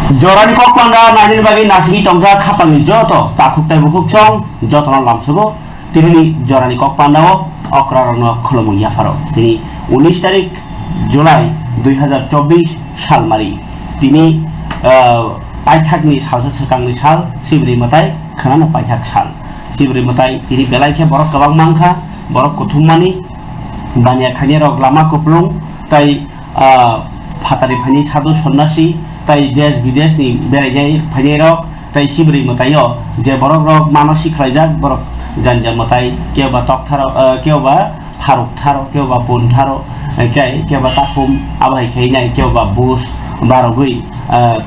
Jorani kok pangga najin bagi nasi tongsa kapang ni joto takuk tai bukuk chong joto non lamsugo tini jorani kok pandao okrarono kholomun yafaro tini 19 তারিখ জুলাই 2024 সাল মারি তিনি পাইথাকনি salsa সকাংনি সাল সিবরি মতাই খানা পাইথাক সাল সিবরি মতাই তিনি বেলাইखे বরক কবাং মাংখা বরক কুথুমমানি বানিয়া খানিয়া রক লামা কুপলুং তাই ফাতারি ফানি সাধু সন্ন্যাসী তাই দেশ বিদেশ ni বেরাইনাই ফানি রক তাই সিবরি মতাইও যে বরক রক মানসিক খাইজাক বরক জানজা মতাই কেওবা তকথার কেওবা ফারুক থারো কেওবা পুন থারো কেওবা তাকুম আবাই খাইনাই কেওবা বুস বারগুই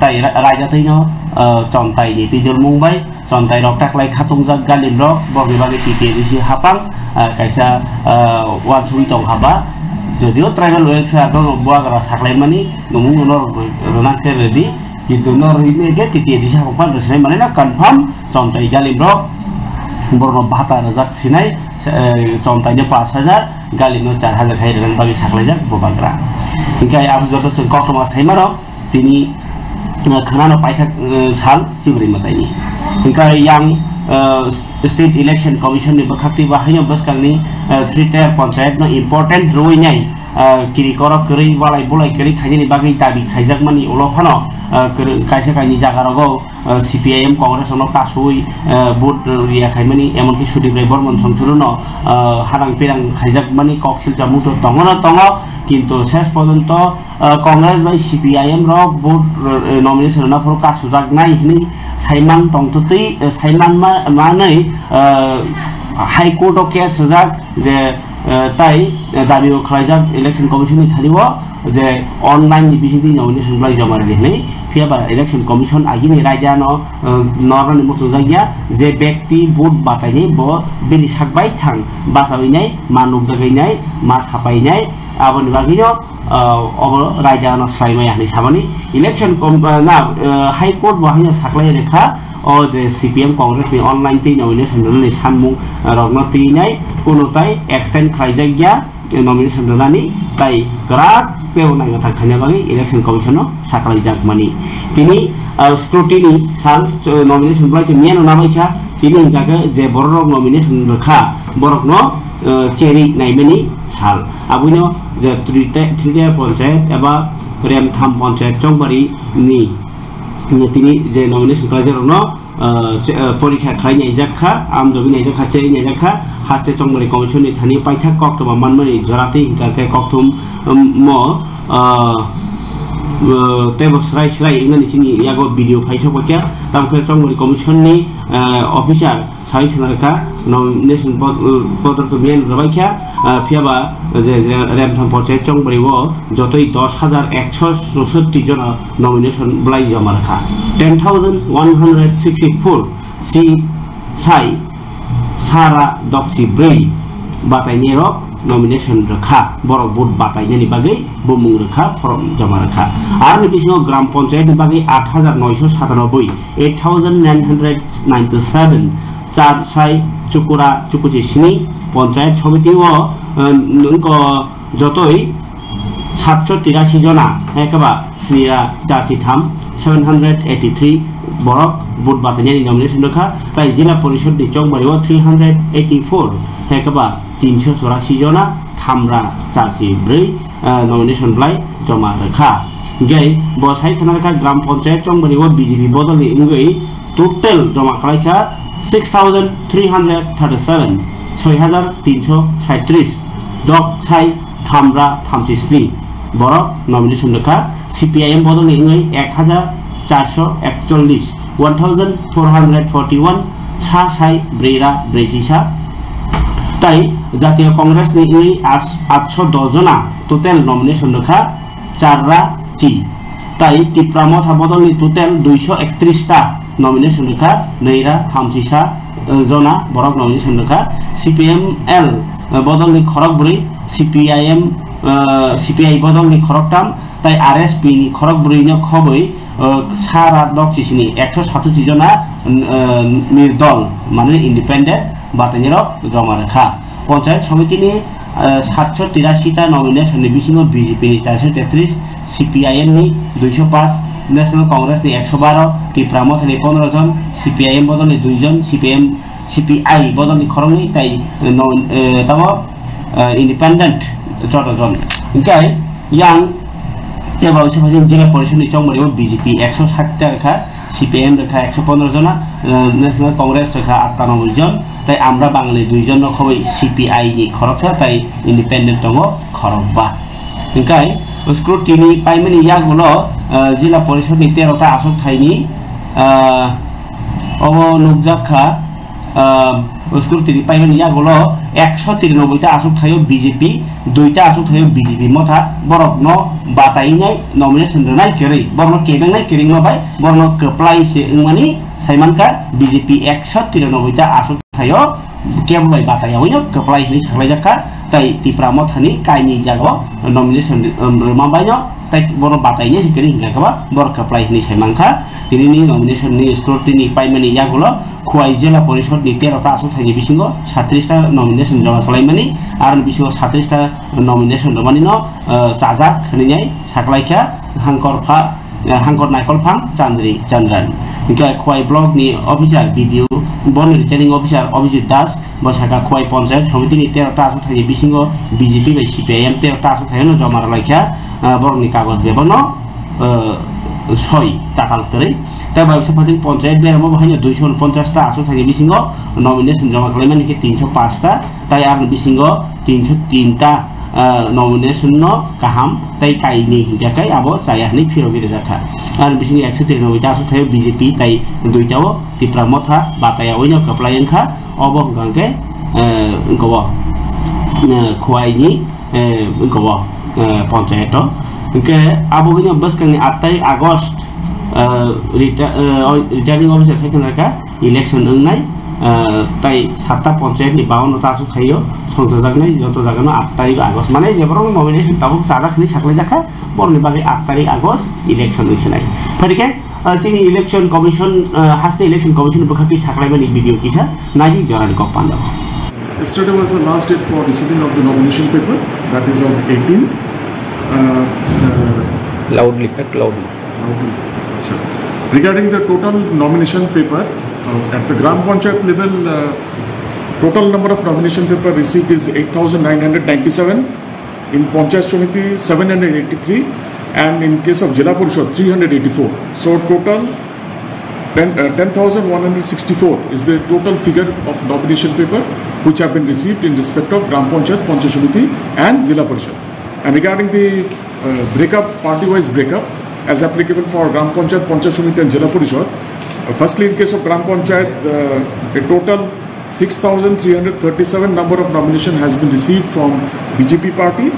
তাই রাইজাতैनो চন্তাই ni tijol mungbai চন্তাই রক টাকলাই খাতুংজাক গালিম রক বগি বাগি টিটিএডিসি হাপাং কাইসা ওয়ান সুই টং হাবা যদিও ট্রাইবেল ওয়েলফেয়ার দল বুয়াগরা সাকলাইমানি নমু নর রনাকে রেডি কিন্তু নর রিমেকে টিটিএডিসি হাপাং রসনাই মানে না কনফার্ম চন্তাই গালিম রক বরনো ভাতা রাজাক সিনাই চন্তাইনে 5000 গালিনো 4000 খাই রেন বাগি সাকলাইজাক বুবাগরা ইনকাই আবু যত কক্টমাস থাইমারো তিনি খানানো পাইথাক সাল সিবরি মতাইনি ইনকাই ইয়াং स्टेट इलेक्शन कमिशन नि बखाक्ति बाहायनो बसकांनि 3 टायर पंचायत नो इम्पोर्टेंट रोइनाय किरि करक करै बालाय बुलाय करै खाइनि बागै दाबि खाइजाक मानि उलफानो कायसे कायनि जागारागो सीपीआईएम कांग्रेस नो कासुइ बुट रिया खाइमानि एमनकि सुदिब्राय बर्मन संसुरनो हारां पेरां खाइजाक मानि कक्सिलचा मुतो दङना दङ কিন্তু শেষ পর্যন্ত কংগ্রেস বাই সিপিআইএম র ভোট নমিনেশন না ফর কাজ সুজাক নাই হিনি Saiman টংততেই Saiman মাनै high court of case সুজাক যে তাই দাবি খাইজাক ইলেকশন কমিশনनि थारिव যে অনলাইন বিসিদি নমিনেশন লাই জমা দিनै ফিয়াবা ইলেকশন কমিশন আগিনি রাইজানো নরনি মুসুজাগিয়া যে ব্যক্তি ভোট বাতাইনি ব বেলি সাকবাই থাং বাসাবিনাই মানুক জাগাইনাই মা ছাপাইনাই aboni bagino obro raijano slaimai ani samani election na high court bahino saklai rekha o je cpm congress ni online ti nomination ni samung rogno ti nai kono tai extend khaijagya nomination donani tai grak peo nai ngata khanya bagi election commission no saklai jakmani tini scrutiny sal nomination blai to miano namaicha tini jaga je borok nomination rekha borok no चेरी नाइमेनी साल आबुनो जे थ्रिटे पंचायत एबा RAM थाम पंचायत चंबारी नि तिनी जे nomination खालायजारनो परीक्षा खालायनाय जाखा आमजबिनाय जाखा चेरिनाय जाखा हास्ते चंबारी कमिशन नि थानि पाइथा कक्टमा मानमानि जराते हिंकाके कक्टम म तेबस राइसराय इंगनि सिनि यागो भिडियो फाइसो पक्या तामके चंबारी कमिशन नि अफिसार साइ खनारका नमिनेशन पत्र को मेन रबाइखा फियाबा जे रेमथाम पंचायत चंबारिवो जतई 10164 जन नमिनेशन ब्लाई जमा रखा 10164 सी साइ सारा दक्सि ब्रै बाताइनि रक नमिनेशन रखा बरक बुट बाताइनि बागै बुमुं रखा फर्म जमा रखा आरो बिसिङो ग्राम पंचायत नि बागै 8997 8997 चार साइ चुकुरा चुकुची सिनी पंचायत समिति व नंको जतई 783 जना एकेबा सिरा चारसी थाम 783 बरक बुट बाताइनि नमिनेशन रखा ताई जिला परिषद नि चंबारिव 384 एकेबा 384 जना थामरा चारसी ब्रै नमिनेशन ब्लाई जमा रखा गई बसाइ खनारका ग्राम पंचायत चंबारिव बीजेपी बदलनि इंगै टोटल जमा खालायखा 6337 6337 दक साइ थामरा थामसिस्नि बरक नमिनेशन रखा सीपीआईएम बदलनि इंगै 1441 1441 सा साइ ब्रेरा ब्रेसिसा ताई जातीय कांग्रेस नि इंगै 810 जना टोटल नमिनेशन रखा चाररा ची ताई तिप्रामथा बदलनि टोटल 231 टा नमिनेशन रखा नैरा थामसिसा जना बरक नमिनेशन रखा सीपीएमएल बदलनि खरक बुरै सीपीआईएम सीपीआई बदलनि खरकटाम ताई आरएसपी नि खरक बुरैनो खबै सारा दक्सिनि 137 जना निर्दल माने इंडिपेंडेंट बाताइनि रक जमा रखा पंचायत समिति नि 783 टा नमिनेशन नि बिसिङो बीजेपी नि 433 सीपीआईएम नि 205 ন্যাশনাল কংগ্রেস ni 112 ত্রিপুরা মথানি 15 জন সিপিআইএম বদলনি 2 জন সিপিআই বদলনি খরংনি তাই তাও ইন্ডিপেন্ডেন্ট 14 জন ওকে yang তেবাও সেফাজিং জেলা পরিষদনি চংমরি বিজেপি 160 রেখা সিপিএম রেখা 115 জন ন্যাশনাল কংগ্রেস রেখা 98 জন তাই আমরা বাঙালি 2 জন খবই সিপিআই ni খরকথা তাই ইন্ডিপেন্ডেন্ট দङ খরকবা ওকে স্ক্রুটিনি পাইমানি ইয়াগুলো জেলা পরিষদনি 13টা আসন থাইনি নুকজাখা স্ক্রুটিনি পাইমানি ইয়াগুলো 193টা আসন থাইও বিজেপি 2টা আসন থাইও বিজেপি মথা বরক ন বাতাইনাই নমিনেশন নাই কেरै বরন কেবেংনাই কেরিং নবাই বরন কপ্লাইছে মানি সাইমানকা বিজেপি 193টা আসন থাইও কেবলাই বাতাইয়াवैनो कप्लाइ नि सालायजाखा ताई टिप्रा मथानि काइनि जागो नमिनेशन माबायनो ताई बरो बाताइनि सिकरि हिंगाखा बर कप्लाइ नि साइमानखा तिनि नमिनेशन नि स्क्रुटिनि पाइमानि यागुलो खुवाइ जिल्ला परिषद नि 13टा आसन थाइनि बिसिङो 37टा नमिनेशन जमा खालायमानि आरो बिसिङो 37टा नमिनेशन जमानि न चाजाक खनिनाय साखलायखा हांकर नायकलफां चन्द्रान इनका खुवाइ ब्लक नि अफिसार भिडिअ बन रिटार्निंग अफिसार अभिजित दास बसाका खुवाइ पंचायत समिति नि 13टा आसन थाइनि बिसिङो बिजेपि बाय सिपिआइएम 13टा आसन थाइनो जमा लायखा बरनि कागज बेबनो सय टाकाल करै ता बायसे फाजिं पंचायत बेरामो बाहायनो 250टा आसन थाइनि बिसिङो नमिनेशन जमा खालायमानि 305टा ताई आरो बिसिङो 303टा नमिनेशन न गाहाम ताई काइनि हिंगाखै आबो जायाहनि फिरबिर जाखा आरो बिसिङो 193टा आसन थाइयो बिजेपि ताई दुइटाओ टिप्रा मथा बातायावैनो कप्लायनखा अबो गांके गव खुवाइनि गव पंचायत के आबोगिनो बसकनि 8 तारिख आगस्ट रिटार्निंग अफिसार साइखनाका इलेक्शन ओंनाय ताई 7टा पंचायत नि 52टा आसन थाइयो संजाजागनाय जत जागनो 8 तारिख आगस्ट माने जेबरो नमिनेशन ताबो जाजाखनि साखलाय जाखा बरनि बागै 8 तारिख आगस्ट इलेक्शन ओइसनाय फरिके जोंनि इलेक्शन कमिशन हास्ते इलेक्शन कमिशन बखापि साखलायमानि भिडिअ किसा नायि जरानि कपान्दा Yesterday was the last date for receiving of the nomination paper, that is on 18th. Loudly. Sure. Regarding the total nomination paper, at the Gram Panchayat level, total number of nomination paper received is 8,997. In Panchayat Samiti, 783. And in case of Jila Parishad, 384. So total 10,164 is the total figure of nomination paper which have been received in respect of Gram Panchayat, Panchayat Samiti and Jila Parishad. And regarding the breakup, party-wise breakup, as applicable for Gram Panchayat, Panchayat Samiti and Jila Parishad, firstly in case of Gram Panchayat, a total 6,337 number of nomination has been received from BJP party,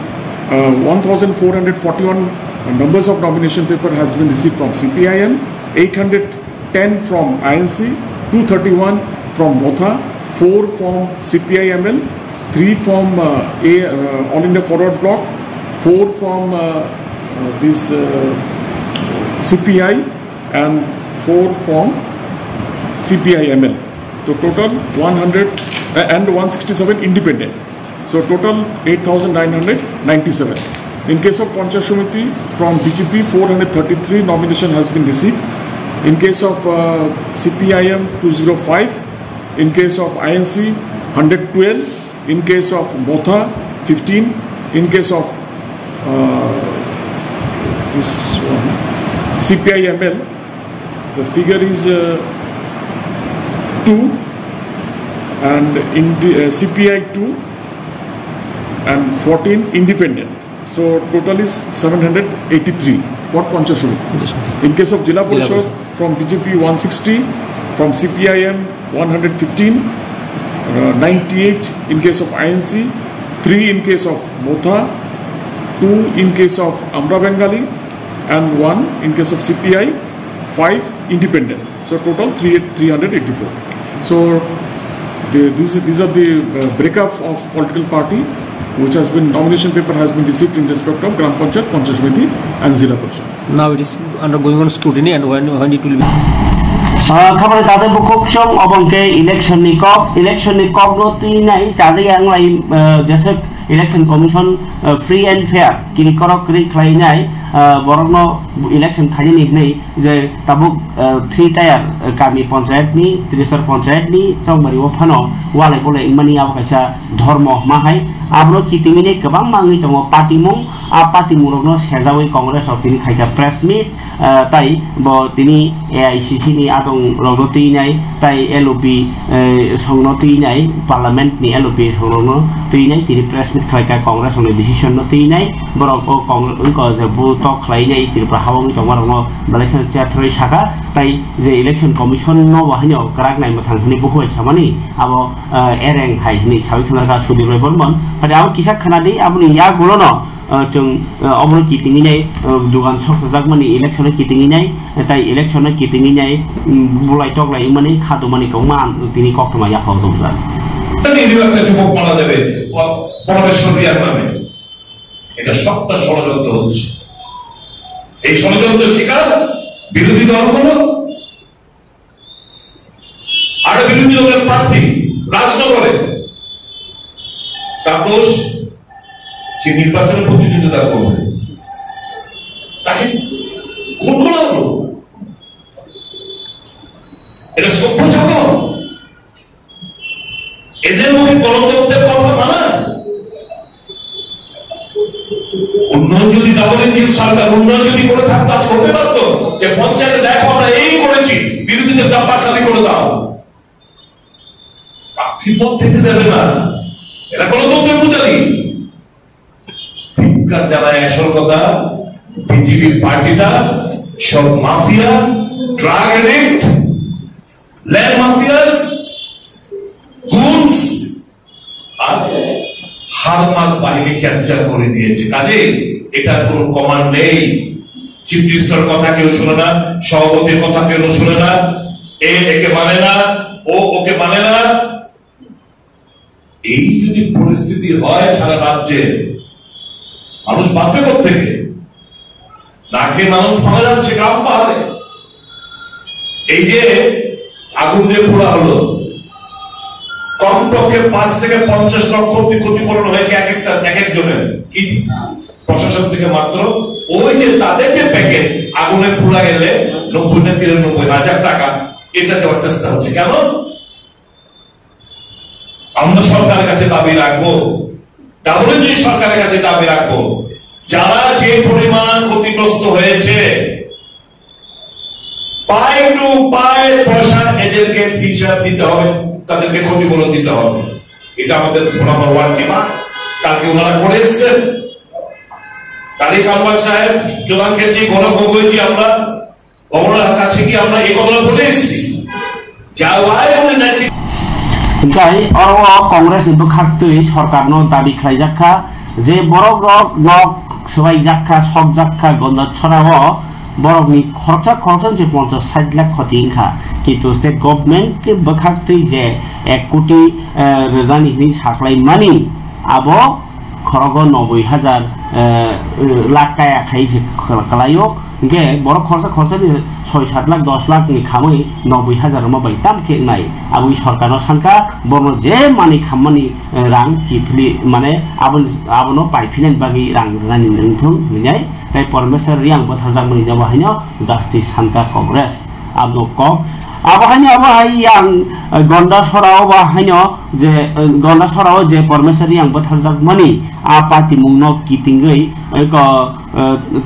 1,441 numbers of nomination paper has been received from CPIM, 810 from INC, 231 from MOTHA, 4 from CPIML, 3 from All India Forward Bloc, 4 from this CPI and 4 from CPIML. So total 100 and 167 independent. So total 8,997. In case of Panchayat Samiti, from BJP 433 nomination has been received. In case of CPIM 205, in case of INC 112, in case of MOTHA 15, in case of this one, CPIML, the figure is 2, and in CPI 2 and 14 independent. So total is 783 for Panchayat Samiti. In case of Jila Parishad, from BJP 160, from CPIM 115, 98 in case of INC, 3 in case of MOTHA, 2 in case of Amra Bengali, and 1 in case of CPI, 5 independent. So total 384. So these are the breakup of political party which has been nomination paper has been received in respect of Gram Panchayat, Panchayat Samiti and Jila Parishad. Now it is undergoing on scrutiny, and when it will be. खबर ताते बुकुक्षम अबंके election नि cup नोती नाइ चाजे यांगलाई जैसे election commission free and fair किरि करक क्रि खलाइनाय बरनो इलेक्शन खाली नहीं जे तबुक 3 टायर गामी पंचायत नि 30 पंचायत नि चंगबारि ओ फानो वाले बोले इमानि आब कायसा धर्म माहाय आबनो कितिमिने गोबां मांगै दङ पार्टी मुं आ पार्टी मुरगनो सेजावै कांग्रेस अफ तिनि खायका प्रेस मिट ताई ब तिनि AICC नि आदं रगति नाय ताई LOP संगनो तिनाय पार्लियामेंट नि LOP संगनो तिनाय तिनि प्रेस मिट खायका कांग्रेस नि डिसिजन न तिनाय बरको कांग्रेस को जे बुत खलायनाय तिरप्रा हावंनि दंमारनो इलेक्शन थियाथ्रै साका ताई जे इलेक्शन कमिशन न वाहिनो कराक नाय मथांनि बुखै सामानि आबो एरें हायनि सावि खनागा सुदिब्रै बर्मन आरो आबो किसा खानादि आबनि या गुलनो जों अमर कितिंगिनाय दुगान सकसाजाक मानि इलेक्शन कितिंगिनाय ताई इलेक्शन कितिंगिनाय बुलाय टकलाय माने खादुमानि कौमा तिनि कक्टमा या हाव दंजा নির্বাচনে যুবক মারা যাবে পরমেশ্বরিয়ার নামে এটা সবটা ষড়যন্ত্র হচ্ছে এই ষড়যন্ত্র শিকার বিরোধী দলগুলো আর বিরোধী দলের প্রার্থী রাজনগরে তার দোষ সে নির্বাচনে প্রতিদ্বন্দ্বিতা করবে তাকে খুন করা হলো এটা সভ্য জগৎ এদের মুখে গণতন্ত্রের কথা মানা উন্নয়ন যদি ডাবল ইঞ্জিন সরকার উন্নয়ন যদি করে থাকতো আজ হতে পারত যে পঞ্চায়েতে দেখো আমরা এই করেছি বিরোধীদের ডাব্বা খালি করে দাও প্রার্থী পদ থেকে দেবে না এরা গণতন্ত্রের পূজারী ধিক্কার জানায় আসল কথা বিজেপি পার্টিটা সব mafia drug addict land mafias goons আর হারমাত বাহিনী ক্যাপচার করে নিয়েছে কাজে এটার কোনো কমান্ড নেই চিফ মিনিস্টার কথা কেউ শুনে না সভাপতির কথা কেউ শুনে না একে মানে না ও ওকে মানে না এই যদি পরিস্থিতি হয় সারা রাজ্যে মানুষ বাঁচবে কোত্থেকে না খেয়ে মানুষ মারা যাচ্ছে গ্রাম পাহাড়ে এই যে আগুন যে পোড়া হলো কমপক্ষে 5 থেকে 50 লক্ষ অব্দি ক্ষতিপূরণ হয়েছে এক একজনের কি প্রশাসন থেকে মাত্র ওই যে তাদের যে প্যাকেজ আগুনে পুড়া গেলে 90 না 93 হাজার টাকা এটা দেওয়ার চেষ্টা হচ্ছে কেন আমরা সরকারের কাছে দাবি রাখবো ডাবলজি সরকারের কাছে দাবি রাখবো যারা যে পরিমাণ ক্ষতিগ্রস্ত হয়েছে পায় টু পায় পয়সা এদেরকে হিসাব দিতে হবে তাদেরকে ক্ষতিপূরণ দিতে হবে এটা আমাদের নাম্বার 1 ডিমান্ড কালকে ওনারা করে এসেছেন তারিক আলওয়ার সাহেব জোগানক্ষেত্রী গৌরব গগৈজি আমরা গভর্নরের কাছে গিয়ে আমরা এই কথাটা বলে এসেছি যা ওয়াই উনি 90 গাই অর কংগ্রেস নিবো খাকতই সরকারনো দাবি খাইজাখা যে বড় নক সবাই জাখা সব জাখা গন্ডা ছড়াও বরংনি খরচা যে 50-60 লাখ ক্ষতি ইনখা কিন্তু স্টেট গভর্নমেন্ট বখাকতই যে 1 কোটি রানিনি সাকলাই মানি আবো খরগ 90,000 লাখ টাকা খাইছে কলায়ো গে বড় খরচা ni 6-7 লাখ 10 লাখ ni খামই 90,000 মাবাই তামকে নাই আবুই সরকারনো সানকা বর্ণ যে মানি খামানি রাং কিফলি মানে আবনো পাইফিনেন বাগি রাং রানি নংথং নিনাই তাই পরমেশ্বর রিয়াং বথারজামনি জাবাহাইনো জাস্টিস সানকা কংগ্রেস আবনো কক আবাহাইনো আবাহাইয়াং গন্ডা সরাও বাহাইনো যে গন্ডা সরাও যে পরমেশ্বর রিয়াং বথারজামনি আ পাতি মুংনো কিতিংগৈ ক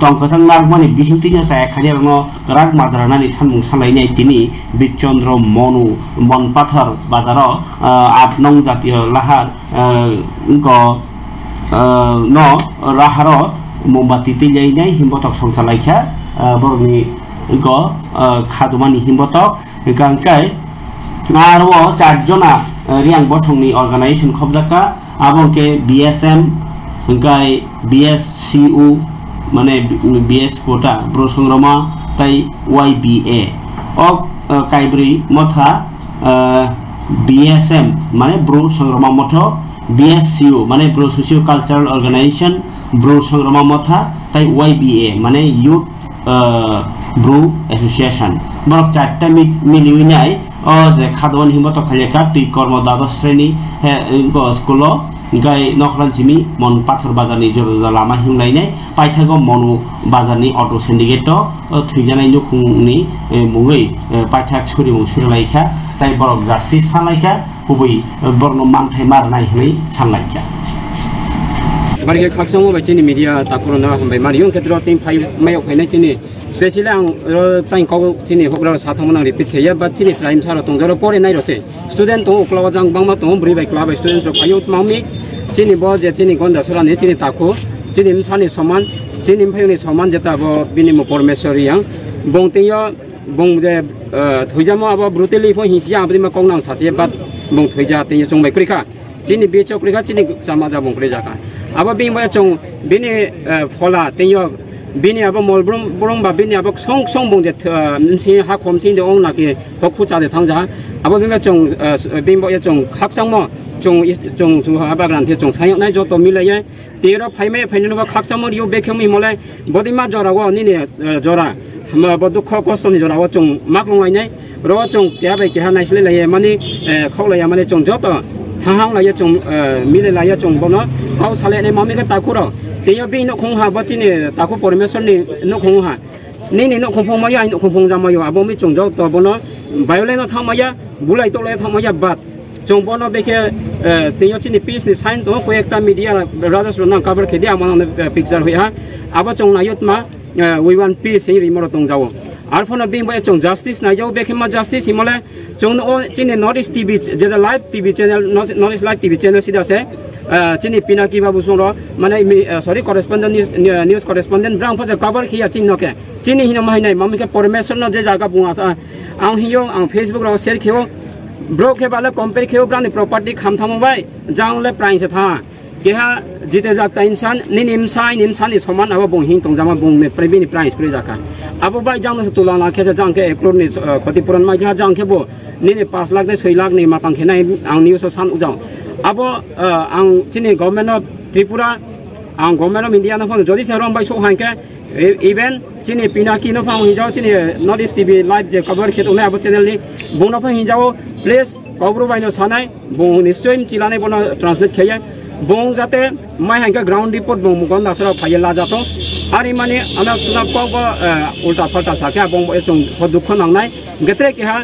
টংকসাং মারমানি বিসিংতিনো সায়খানিরনো রাগ মাজারানানি সানमुं सालायनाय तिनि बिचन्द्र मनु मनपाथर बाजार 8 नং জাতীয় লাহার ক ন রাহার মোমবাতি তিলাইনাय হিমবতক সংসালাইখা বরनि ক খাদুমানি হিমবতক গাंकाय आरो 4 जना रियां बथंनि अर्गानाइजेशन खबजाका आबंके BSM गाय BSCU माने BS कोटा ब्रो संग्रामा ताई YBA अक काइब्री मथा BSM माने ब्रो संग्रामा मथा BSCU माने Borok socio cultural organization Borok संग्रामा मथा ताई YBA माने यूथ ब्रो एसोसिएशन बरक 4टा मिलिनाय যে খাদওয়ান হিমত খালিকা তুই কর্ম দ্বাদশ শ্রেণী স্কুল গাই নখরান জিমি মন পাথর বাজারনি জরজা লাमा हिमलायनाय पाइथागो मनु बाजारनि अटो सिन्डिकेट थैजानाय नुखुंनि मुङै पाइथाक सुरिमुं सुरलायखा ताय बरक जास्टिस सानलायखा गुबै बरनो मानथाय मारनाय होनै सानलायखा मारिके खाकसाङो बायदिनि मिडिया ताकुरना हमबाय मारियं खेत्रआव टिम फाइ मायाव फायनाय दिनै स्पेशली आं टाइम काउ दिनै हग्रा साथामोन आं रिपिट थैया बा दिनै ट्राइम सारा दंजरो परे नायरसे स्टुडेन्ट दं अक्लावा जां बांमा दं ब्रै बाय क्लाब स्टुडेन्ट फाइव मावमी दिनै ब जे दिनै गन्दासरानि दिनै ताकु दिनै सानि समान दिनै फाइनि समान जेता ब बिनिमो परमेश्वरी आं बंतेयो बं जे थैजामा अब ब्रुटेली फो हिसिया आबदिमा कौनां सासे बाद बं थैजा तेयो जंबाय क्रिका दिनै बे चक्रिका दिनै जामा जा बंक्रे जाका अब बिंबाय जं बिनि फला तेयो बिनि अब मलब्रम ब्रम बा बिनि अब सं सं बं जे नसि हा खमसि दे ओं नाकि हकु जादे थांजा अब बिंबाय जं बिंबाय जं खाकसांमो जं जुहा बाग्रान्थे जं सायनाय जत मिलाय तेरो फाइमे फाइनोबा खाकसांमो रियो बेखेमि मले बदिमा जराव निने जरा हम दुख कष्टनि जराव जं माकलंलायनाय र जं त्याबाय केहा नायसले लाय माने खौलाया माने जं जत थाहां लाय जं मिले लाय जं बनो गाव सालायनाय मामिगा ताकुर तेयो बे नखंहा बचिने ताकु परमेश्वरनि नखंहा निनि नखंफंमाया नखंफंजामायो आबोमि जं जत बनो बायलेन थामाया बुलाय तले थामाया बाद जं बनो बेके तेयो चिनि पीसनि साइन तो कोएक्टा मीडिया राजस्रना कवर खेदि आमन पिक्चर होया आबो जं नायतमा we want peace in remote tongjawo arfona being by chong justice na jaw bekema justice himole chong o chine Northeast TV je the live TV channel Northeast live TV channel sida se chini pinaki babu soro mane sorry correspondent news correspondent brang pha cover khia chin noke chini hina mahina mami ke permission no je jaga bunga sa ang hiyo ang Facebook ro share khio bro ke bala compare khio brand property kham thamo bai jang le price tha केहा जिते जाता इंसान निमसानी समान अब बुंग हिंग तंग जामा बुंग ने प्रेबिनी price pray जाका अब बाय जांग से तुलना खेजा जांग के 1 करोड़ नि क्षतिपूरण मा जा जांग के बो निने 5 लाख ने 6 लाख नि मातां खेनाय आं न्यूज सान उजाव अब आं चिनि गवर्नमेंट अफ त्रिपुरा आं गवर्नमेंट अफ इंडिया न फन जदि सेरम बाय सो हांके इवेन चिनि पिनाकी न फाउ हिजाव चिनि नॉर्थ ईस्ट टीवी लाइव जे कवर खेत उले अब चैनल नि बुंग न फन हिजाव प्लीज कब्रु बायनो सानाय बुंग निश्चय चिलाने बनो translate खेया bong jate mai hangka ground report bong mugon dasara phayela jato ari mane ana suna ko ulta falta sakya bong chong dukh nangnai getre ke ha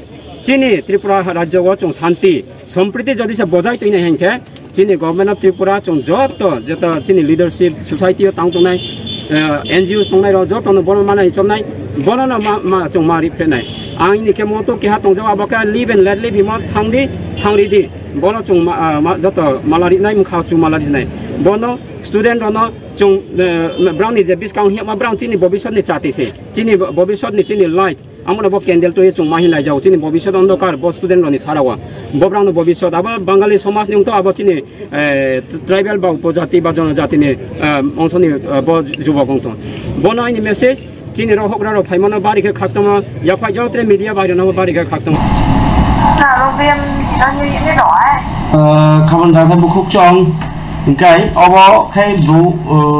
chini tripura rajyo go chong shanti sampriti jodi se bojai toine hangke chini government of tripura chong joto jeta chini leadership society tang tongnai NGOs tongnai ro joto no bon manai chomnai bonona ma chong mari phenai आंनि के मोतो के हाथ तंजाव आबका live and let live हिमा थांदी दि बनो चुं जत मालारि नाय मुखा चुं मालारि नाय बनो student रनो चुं brownie जे बिस्काउंट हिमा brown चिनि भविष्यत नि चाटिसे चिनि भविष्यत नि चिनि लाइट आमनो ब कैंडल तो चुं माहि लाय जाव चिनि भविष्यत अंधकार ब स्टूडेंट रनि सारावा ब ब्राउन भविष्यत अब बंगाली समाज नि तो अब चिनि ट्राइबल बा उपजाति बा जनजाति नि अंशनि ब जुबक तो बनो आइनि मेसेज चिनि रो हग्रा रो फाइमनो बारिके खाकसमा या फाइ जत्रे मीडिया बाइरो न बारिके खाकसमा Robin ani ini doa. Kapan datang buku cong, kai obo kai bu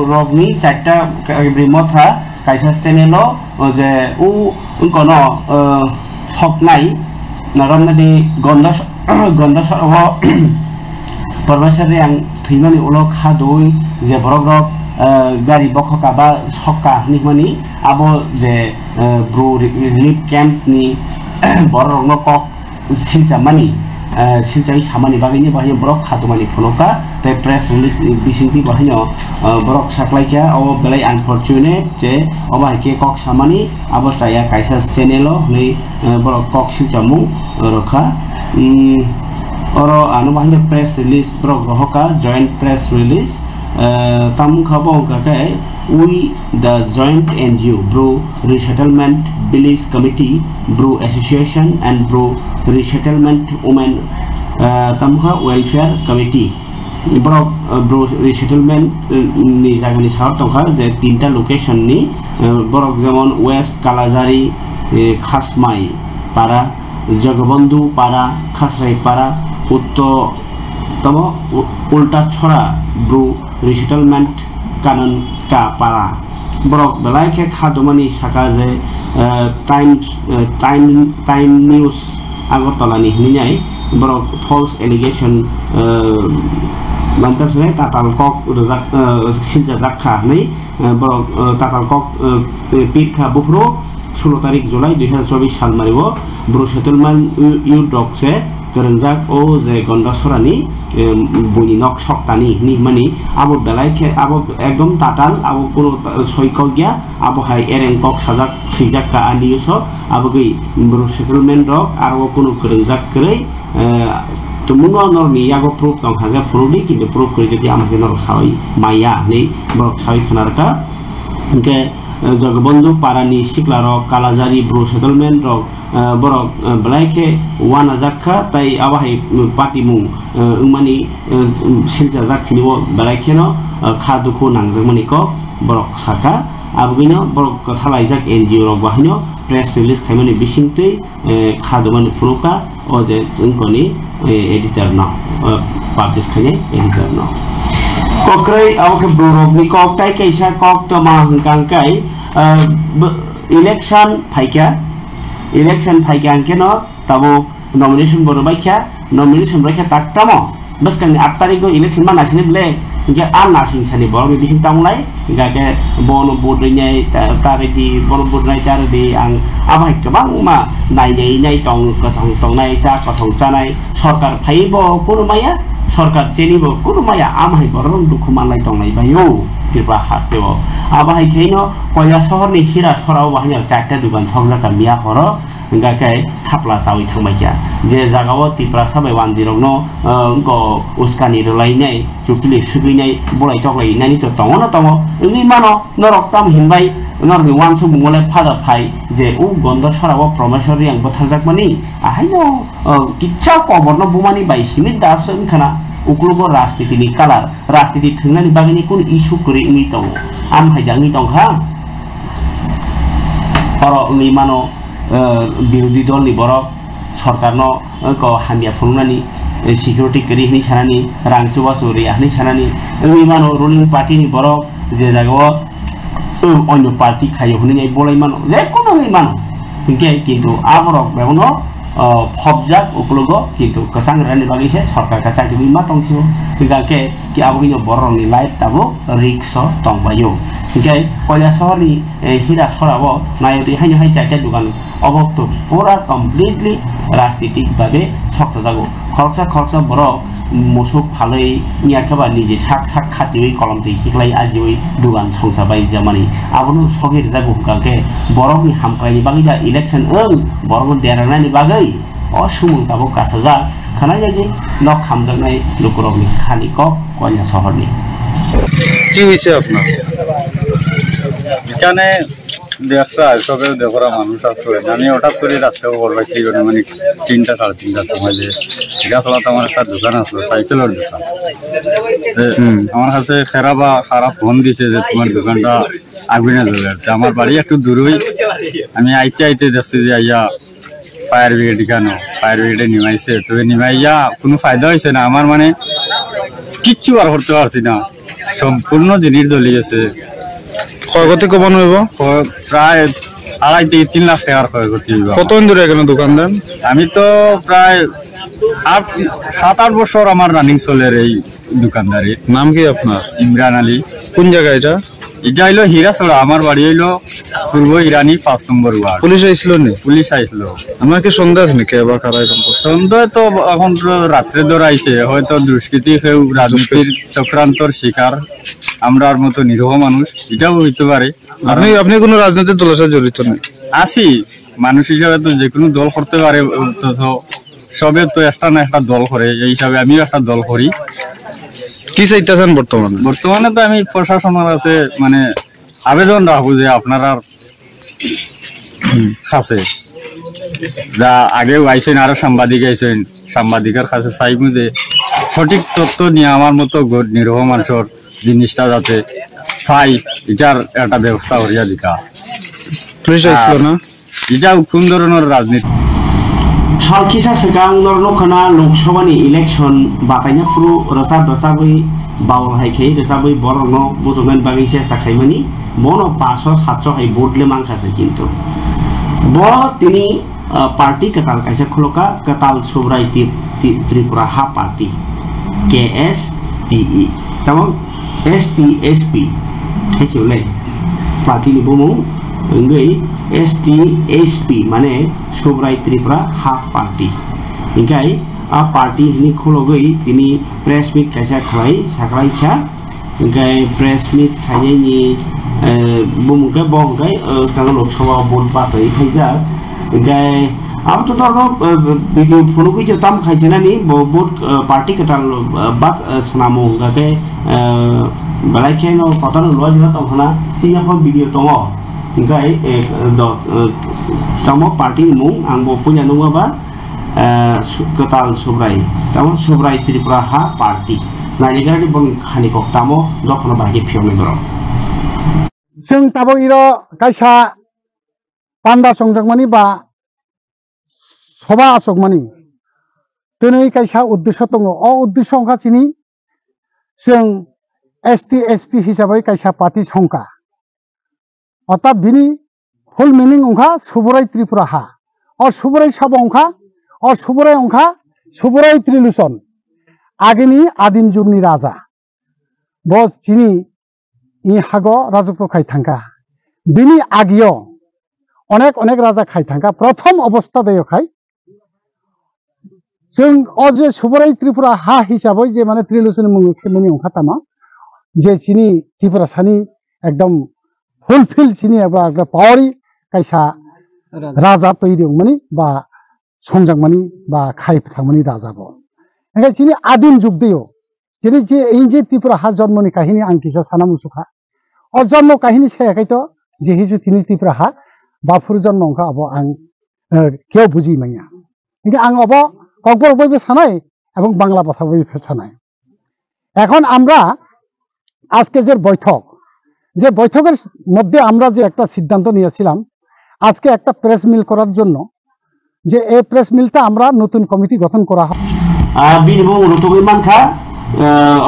robni cakta kai brimotha kaisa senelo je unkono soknai naram nadi gondos obo permasari yang thimani ulo khadoi je borok gari bokhoka ba sokka nihmani abo je bro relief camp ni borok no kok silsamani silsai samani bagini bahaya borok khatumani phonoka tai press release bisinti bahaya borok saklaika o belai unfortunate je obai ke kok samani abostaya kaisa channelo nei borok kok silsamu rokha oro anu bahaya press release borok rohoka joint press release tamu khabo kakai we the joint NGO Bro Resettlement Village Committee Bro Association and Bro Resettlement Women Tamha Welfare Committee Bro Resettlement ni jagani sahar tongkha je tinta location ni borok jemon West Kalazari Khasmai Para Jagabandhu Para Khasrai Para Utto tamo ulta chora Bro Resettlement Kanan ka para borok belai ke khadomani saka je time news আগরতলাनि हिनिनाय Barak falls allegation मानतासने ताताल कक रजाक सिलजा जाखा नै बरक ताताल कक पिरखा बुफ्रो 16 तारिख जुलाई 2024 साल मारिबो bro settlement इउडक्से गोरोंजाक ओ जे गन्दासरानि बनि नक सक्तानि नि मानि आबो दालायखे आबो एकदम ताताल आबो पुरो सयकगिया आबो हाय एरेंकक साजाक सिजाक्का आनियोसो आबो गै ब्रो सेटलमेंट रक आरो कोनो गोरोंजाक करै तो मुनो नरनि यागो प्रूफ दं हागे प्रूफनि किन्तु प्रूफ करि जदि आमके नर सावै माया नै ब्रक सावै खनारका के जगबंधु पारानि सिक्लार कालाजारी ब्रो सेटलमेंट रक बरक ब्लाइके वाना जाखा ताई आबाहाय पार्टीमुं मानि सिलजा जाखिनिबो ब्लाइकेनो खादुखौ नांजोंमानि क बरक साका आबगैनो बरक थालायजाक एनजिओ रक बाहायनो प्रेस रिलीज खायमानि बिसिंतै खादुमानि फुरुका अजे उनकनि एडिटर न पाब्लिश खायनाय एडिटर न कक्रै आवके ब्रोरकनि कक ताई कैसा कक तमा हंकांकाय इलेक्शन फाइका अंकेनो तबो नॉमिनेशन बरबाइख्या नॉमिनेशन बरबाइख्या ताकतामो बस kan 8 तारिख इलेक्शन मा नासिने ब्ले जे आ नासिन सानि बर बिसिं तांलाय गाके बनो बोडैनाय तारेदि बनो बोडनाय तारेदि आं आबाय गोबां मा नायनाय टं कसं टंनाय जा कसं जानाय सरकार फाइबो कुरुमाया सरकार जेनिबो कुरुमाया आमाय बरन दुखु मानलाय टंनाय बायो कृपा हास्तेबो आबाय खैनो कया शहरनि हिरा सराव बाहायनो चारटा दुकान सबजाका मिया हरो गाके थापला सावै थांबायया जे जागाव तिप्रा साबाय 10 नो गो उसकानि रलायनाय चुकिलि सुगैनाय बलाय टगलायनायनि तो तंगनो तंग ओइ मानो नरकताम हिनबाय नरनि वानसु बुंगले फादा फाय जे उ गन्द सराव प्रमेशरि आं बथारजाकमानि आहायनो किच्छा कबरनो बुमानि बायसिनि दाबसो खाना उक्लुगो राजनीतिनि कालार राजनीति थंनानि बागैनि कोन इशु करि ओइ दं आम हायजांनि दंहा पर ओइ मानो विरोधी दल नि बरक सरकार न को हामिया फुंनानि सिक्युरिटी करि हनि सानानि रांचुवा चोरि हनि सानानि ओइ मानो रुलिंग पार्टी नि बरक जे जागाव अन्य पार्टी खायो हनि बलाय मानो जे कोनो ओइ मानो इनके किन्तु आबरक बेवनो फबजाक उक्लुगो किन्तु कसां रानि बागैसे सरकार का चाकरि मा तंसियो गाके कि आबगिनो बरनि लाइफ ताबो रिक्स तंबायो इनके कयला शहरनि हिरा सराव नायति हायनो हाय चारटा दुकान अबक्त पूरा कमप्लीटली राजनीतिक भावे शक्त जागो खर्चा बरक मोसुक फालै नियाखबा निजे साक खातियै कलमदै हिक्लाय आजियै दुकान संसाबाय जामानि आबनो सगिर जागो गाके बरकनि हामखायनि बागै दा इलेक्शन बरक देरनायनि बागै असुमुं ताबो कासाजा खानायनि नक खामजानाय लोकरकनि खानि कक कयला शहरनि কি হইছে আপনার এখানে ব্যবসা সবে দেখরা মানুষ আছে আমি হঠাৎ করে রাস্তাও করবাইছি মানে 3টা 3:30টার সময় যে গাছলাতে আমার একটা দোকান আছে সাইকেলের দোকান আমার কাছে খারাপ ফোন দিছে যে তোমার দোকানটা আগুনে জ্বলে আমার বাড়ি একটু দূরই আমি আইতে দেখছি যে আইয়া ফায়ার ব্রিগেড কেনো ফায়ার ব্রিগেডে নিমাইছে তবে নিমাইয়া কোনো ফায়দা হয়েছে না আমার মানে কিচ্ছু আর করতে পারছি না সম্পূর্ণ জিনিস জ্বলে গেছে ক্ষয়ক্ষতি কমানো হইব প্রায় 2.5 থেকে 3 লাখ টাকার ক্ষয়ক্ষতি হইব কতদিন ধরে এখানে দোকান দেন আমি তো প্রায় 7-8 বছর আমার রানিং চলের এই দোকানদারি নাম কি আপনার ইমরান আলী কোন জায়গা এটা এটা হইলো হীরাছড়া আমার বাড়ি হইলো পূর্ব ইরানি 5 নম্বর ওয়ার্ড পুলিশ আইছিল না পুলিশ আইছিল আমাকে সন্দেহ আছে নাকি আবার কারা এরকম সন্দেহ তো এখন রাতে ধরে আইছে হয়তো দুষ্কৃতী কেউ রাজনীতির চক্রান্তর শিকার আমরার মতো নিরহ মানুষ এটাও হইতে পারে আপনি কোনো রাজনৈতিক দলের সাথে জড়িত নেই আছি মানুষ হিসাবে তো যে কোনো দল করতে পারে তো সবে তো একটা না একটা দল করে এই হিসাবে আমিও একটা দল করি কি চাইতেছেন বর্তমানে তো আমি প্রশাসনের কাছে মানে আবেদন রাখবো যে আপনারা কাছে যা আগেও আইছেন আরো সাংবাদিক আইছেন সাংবাদিকের কাছে চাইবো যে সঠিক তথ্য নিয়ে আমার মতো নিরহ মানুষের জিনিসটা যাতে পাই এটার একটা ব্যবস্থা করিয়া দিতা পুলিশ আইছিল না এটা কোন ধরনের রাজনীতি সালকিসা সিগাং নরনখনা লোকসভাनि ইলেকশন বাতাইনা ফুরু রসাबै बावर हाइखे रेसाबै बरनो बुझोगन बागै চেষ্টা खाइमानि बनो 500-700 हाइ बोर्डले मांखासे किन्तु ब तिनी party ketal kaisa kholoka ketal subrai Tripura ha party KSTE tamam STSP hechule party ni bumung ngai STSP mane subrai Tripura ha party ingkai a party ni khologai tini press meet kaisa khlai saklai kha ingkai press meet khaye ni bumungkai bongkai tang lok sabha bon pa tai khaija ingkai अब तो video phone को जो तम खाई ना नहीं बहुत party के टाल बात सुनामो गके बलाई खेन और पता न लॉज ना तो हना तीन अपन वीडियो तो मो गए तमो पार्टी मु आंबो पुnya नुवा बा केटाल सुब्राई तमो सुब्राई त्रिपुरा हा पार्टी नालिगारि बं खानि को तमो दखनो बाहि फियमने दर जों ताबो इरो कायसा पान्दा संजगमानि बा सभा आसगमानि दिनै कायसा उद्देश्य दङ अ उद्देश्य अंखा चिनि जों STSP हिसाबै कायसा पार्टी संखा अर्थात बिनि फुल मिनिं अंखा सुबुराय त्रिपुरा हा और सुबुराय साब अंखा और सुबुराय अंखा सुबुराय त्रिलुसन आगेनि आदिम जुगनि राजा ब चिनि इ हागो राजत्व खाय थांखा बिनि आगियो अनेक राजा खाय थांखा प्रथम अवस्था देयो खाय जों अजे सुबुराय त्रिपुरा हा हिसाबै जे माने त्रिलुसन मुंनि खेमनि अंखातामा जे चिनि त्रिपुरा सानि एकदम फुलफिल चिनि एबा पावरी कायसा राजा तैरिंगमानि बा संजांमानि बा खाय थांमानि राजा ब एंगा चिनि आदिम जुग देयो जेरै जे इंजे त्रिपुरा हा जन्मनि काहिनी आं किसा साना मुसुखा और जन्म काहिनी सायाखैतो जेहिजु तिनि त्रिपुरा हा बाफुर जन्म अंखा अब आं केउ बुजि माया इंगा आं अब ककबर बयबो सानाय এবং বাংলা ভাষা বইবে সানায় এখন আমরা আজকে যে বৈঠকের মধ্যে আমরা যে একটা সিদ্ধান্ত নিয়েছিলাম আজকে একটা প্রেস মিল করার জন্য যে এই প্রেস মিলটা আমরা নতুন কমিটি গঠন করা হবে বিনিময় রতগই মানখা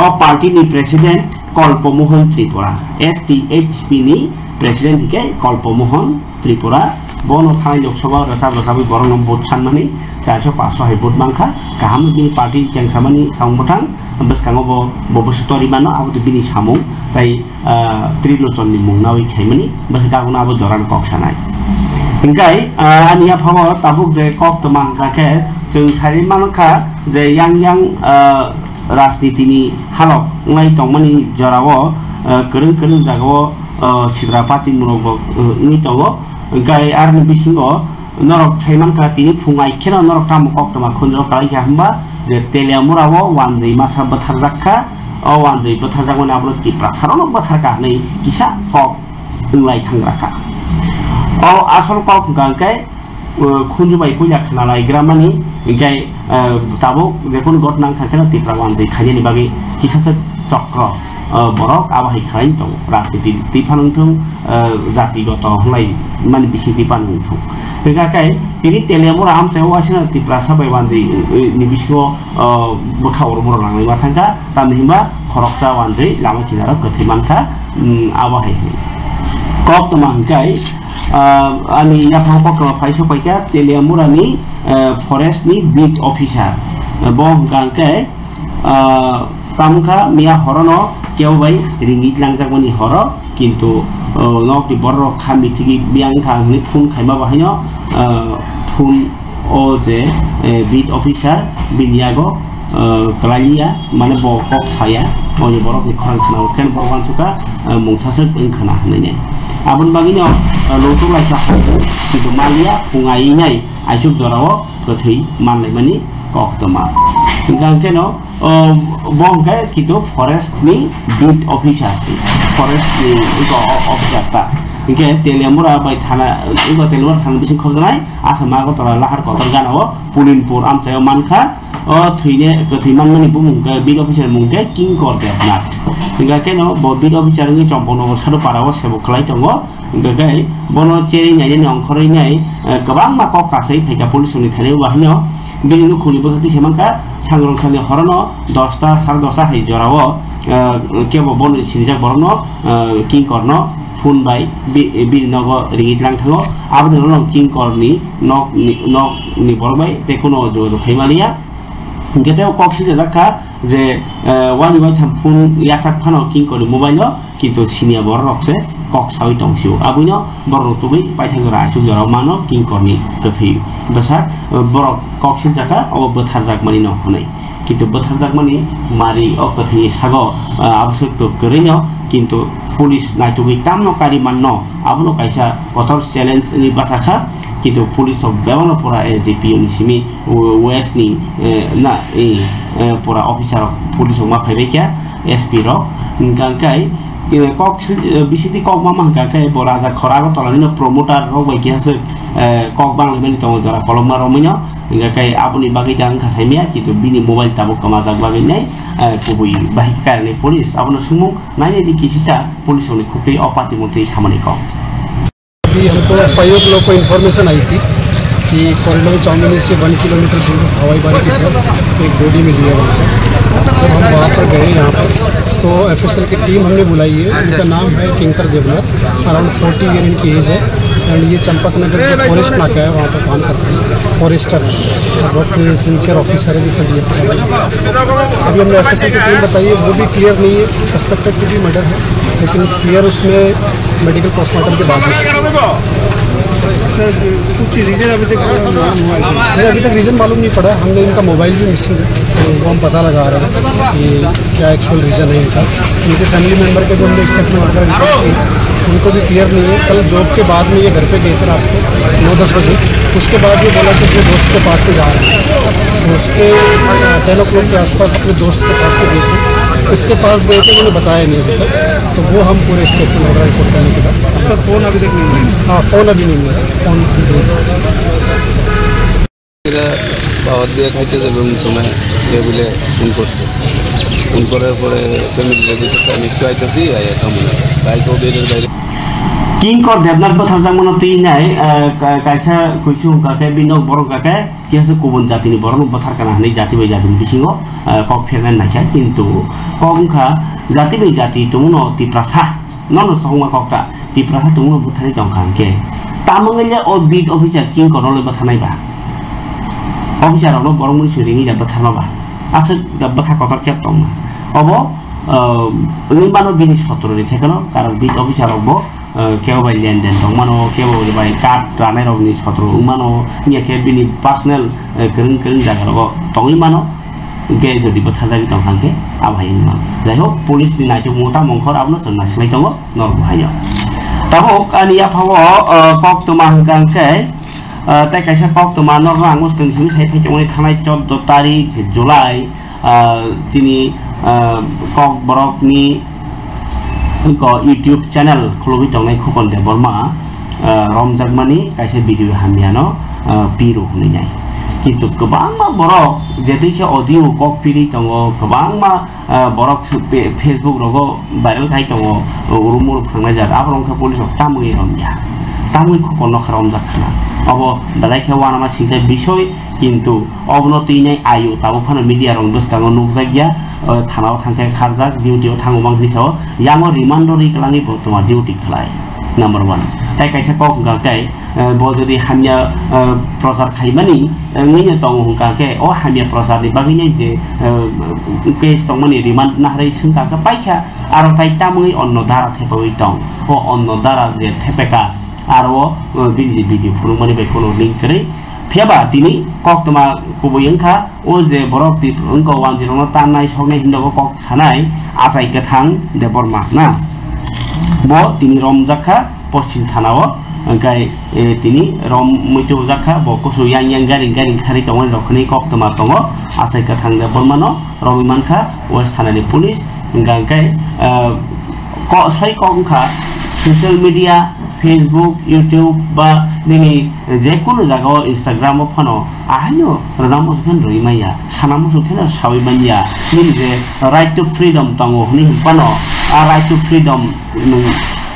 অ পার্টিনি president Kalpamohan Tripura STHP ni president হিকে কল্পমোহন ত্রিপুরা বন থাই লোকসভা রসাবি বরং ভোট সানমানি 400-500 hai vote mangkha kaham bini party jeng samani samutang beskango bo bostori mano abu bini samung tai Trilocon ni mungnawi khaimani beskango abo joran kok sanai ingkai ania phawo tabuk je kok tomang kake jeng sari mangkha je yang राजनीति नि हालक ngai tongmani jorao kereng jagao sidra party murogo ni tongo ingkai arni bisingo norok chaimangka tini fungai khena norok tam oktoma khunjo kai hamba je teleamurawo wanjei masa batharjakha o wanjei batharjakmani abro tipra saronok batharka nei kisa kok nglai thangraka o asol kok gangkai khunju bai puja khnalai gramani ingkai tabo jekon gotnang thakena tipra wanjei khajeni bagi kisa chakra borok abahi khain to राजनीति तिफानंथुं जातिगत हलाई माने बिसि तिफानंथुं बेगाkai ini teleamura amchai wasina tipra sabai wanjei ni bisiko bkhawr moro langlai mathangka tamhimba khoroksa wanjei lama kinara kathimangka abahi kok tomangkai ani yapha kok paiso paika teleamura ni forest ni big officer bong gangkai tamka mia horono কেউ ভাই ringgit লাংজাকমানি হর কিন্তু নকটি বড় খামি থেকে বিয়াং খানি phone খাইবা বাহাইনো phone ও যে beat officer বিনিয়াগ ক্লাইয়া মানে বকক সায়া ওই বড় খরাং খানাও কেন বরবান সুকা মুংসাসক ওংখানা হনাইনে আবুন বাগিনো লৌটো লাইকা কিন্তু Malia ফুঙাইনাই আইসুক জরাও গথै মানলাইমানি কক্তমা Gangkeno bongkai gitu forest ni beat officer sih forest ni itu officer ta ingke teleamura bai thana itu teleamura thana bising khojnai asama ko tora lahar kotor ganao pulinpur amchayo mankha o thuine kothiman mani bumungka beat officer mungke king kor debnat gangkeno bo beat officer ni chompono sadu parao sebo khlai tongo gangkai bono cheri nyai ni ongkhoroi nai gabang ma kok kasai phaika police ni thane bahino Bini khuni bakti semangka सांग्रांखालि हरनो 10টা 10:30 हाय जराव केबो बन सिरिजाक बरनो किंकरनो फुन bye बिरनग रिगितलां थाङो आबनो किंकरनि नक नि बरबाय तेकुनो जो खैमालिया गेटेव कक्सिल जाखा जे वानि bye थाम फुन यासाक फानो किंकरनि मोबाइल किन्तु सिनिया बर रखसे कक सावि तंसिउ आबुनो बर तुबै पाइथांगरा आसु जराव मानो किंकरनि गथै बसा बर कक्सिल जाखा अब बोथार जाकमानि न हनै किन्तु बोथार जाकमानि मारि अकथि सागो आवश्यक तो करेनो किन्तु पुलिस नाइटुबै तामनो कारि माननो आबनो काइसा कतर चैलेंज नि बासाखा किन्तु पुलिस बेवनो पुरा एसडीपी नि सिमी वेस्ट नि ना पुरा ऑफिसर पुलिस मा फाइबेकिया एसपी रो गांकाय कक बिसिति कक मामा गांकाय बराजा खरागो तलानिनो प्रमोटर रो बायकियास कक बांगलेमेनि तंग जरा कलमना रमिनो गांकाय आबुनि बागै जां खासायमिया किन्तु बिनि मोबाइल ताबो कमाजाक बागै नाय कुबुइ बाहिक कारणे पुलिस आबनो सुमु नायने दि किसिसा पुलिस ने खुपै अपाति मन्त्री सामने को अभी हमको 5 o'clock को इन्फॉर्मेशन आई थी कि कॉरिडोर चांदनी से 1 किलोमीटर दूर हवाई बाड़ी की तरफ एक बॉडी मिली है वहाँ पर। जब हम वहाँ पर गए यहाँ पर तो एफएसएल की टीम हमने बुलाई है। उनका नाम है किंकर देवनाथ, अराउंड 40 ईयर इनकी एज है एंड ये चंपक नगर जो फॉरेस्ट नाका है वहाँ पर काम करते हैं, फॉरेस्टर है, बहुत सिंसियर ऑफिसर है जैसे DFSL। अभी हमने एफएसएल की टीम बताई है, वो भी क्लियर नहीं है, सस्पेक्टेड टू बी मर्डर है, लेकिन क्लियर उसमें मेडिकल पोस्टमार्टम के बाद कुछ रीज़न अभी तक रीज़न मालूम नहीं पड़ा। हमने इनका मोबाइल भी मिसिंग है तो वो हम पता लगा रहे हैं कि क्या एक्चुअल रीज़न है इनका। उनके फैमिली मेम्बर के जो हमने स्टेटमेंट वगैरह रिपोर्ट किए उनको भी क्लियर नहीं है। कल जॉब के बाद में ये घर पे गए थे रात को 9-10 बजे, उसके बाद ये बोला कि अपने दोस्त के पास में जा रहे हैं, तो उसके 10 o'clock के आसपास अपने दोस्त के पास में गए थे। किसके पास गए थे उन्होंने बताया नहीं अभी तक, तो वो हम पूरे स्टेटमेंट वगैरह रिपोर्ट करने के बाद। उसका फ़ोन अभी तक नहीं मिला। हाँ, फ़ोन अभी नहीं मिला, फ़ोन बाहर দিয়ে খাইতে যাবে এমন সময় যে বলে ফোন করছে, ফোন করার পরে ফ্যামিলি দিকে আমি একটু আইতেছি আইতাম বাইক ওদের বাইরে किंकर देवनाथ बोथार जामनो तीनाय कायसा कुइसु काके बिनो बरं काके कियासु गुबुन जातिनि बरं बोथार काना हनै जाति बाय जाति बिसिङो कक फेरनाय नाखा किन्तु ककखा जाति बाय जाति तुमुनो तिप्रासा नन सहमा ककटा तिप्रासा तुमुनो बुथारि दंखांके तामंगले ओ बीट ऑफिसर किंकर नले बोथानायबा ऑफिसर नो बरं मुनि सुरिङि जा बोथारमाबा आसे गब्बखा कतर केप दं अबो ओइमानो बिनि सत्रनि थेकनो कारण बीट ऑफिसर अबो केव बाय लेनदेन दं मानो केव बाय कार्ड रानाय रगनि सत्र मानो निया के बिनि पर्सनल करिं जागा दंइ मानो गे जदि बोथारजागि दं हांके आबाय मा जाय हो पुलिस नि नाइजो मोटा मंखर आबनो सन्ना सिलाय दङ नर बहायो ताबो कानिया फावो कक तमा हांके ताइ कायसा कक तमा नर रांगुस कनसिनि साइ फाइचोंनि थानाय 14 तारिख जुलाइ तिनि कक बरकनि YouTube channel खुलुबि दंनाय खुकन दे बर्मा रमजागमानि कायसे भिडिअ हामियानो पिरु हुनैनाय किन्तु गोबांमा बरक जेतैखे अडिअ कक पिरि दङ गोबांमा बरक फेसबुक रगो भाइरल थाइ दङ उरुमुर फांनाय जार आबरंखा पुलिस तामुइ रमया तामुइ खुकन रमजागखाना अब दालाइखे वानामा सिंसाय बिषय किन्तु अबनतिनाय आयु ताबो फानो मिडिया रं बस्ताङो नुकजागिया थानाव थांखे खारजाक डिउटियाव थाङोबां हिसाव यामो रिमान्डरि कलाङि बर्तमान डिउटि खलाय नम्बर 1 ताइ कायसा कक गाकाय ब जदि हामिया प्रचार खाइमानि नैनो दङ हुकाके अ हामिया प्रचारनि बागैनै जे केस दंमानि रिमान्ड नाहरै सोंकाके पाइखा आरो ताइ तामुइ अन्न धारा थेपै दं अ अन्न धारा जे थेपेका आरो बिनि भिडिअ फुरुमानि बेखौनो लिंक करै फेबा तिनी कक्तमा कुबयंखा ओ जे बरक ति उनको वांजिरनो तानाय सगने हिन्दो कक थानाय आसाय केथां देबरमा ना बो तिनी रमजाखा पश्चिम थानाव गाय तिनी रम मैतो जाखा बो कुसु yang गारिं खारि दंगन रखनि कक्तमा दङ आसाय केथां देबरमानो रमिमानखा वेस्ट थानानि पुलिस गाय क सय कखा सोशल मीडिया फेसबुक यूट्यूब बा दिनै जेकुनु जागाव इंस्टाग्राम फानो आहायनो रनामुसखन रइमाया सानामुसखन सावैमानिया नि जे राइट टू फ्रीडम दङ हनि फानो आ right to freedom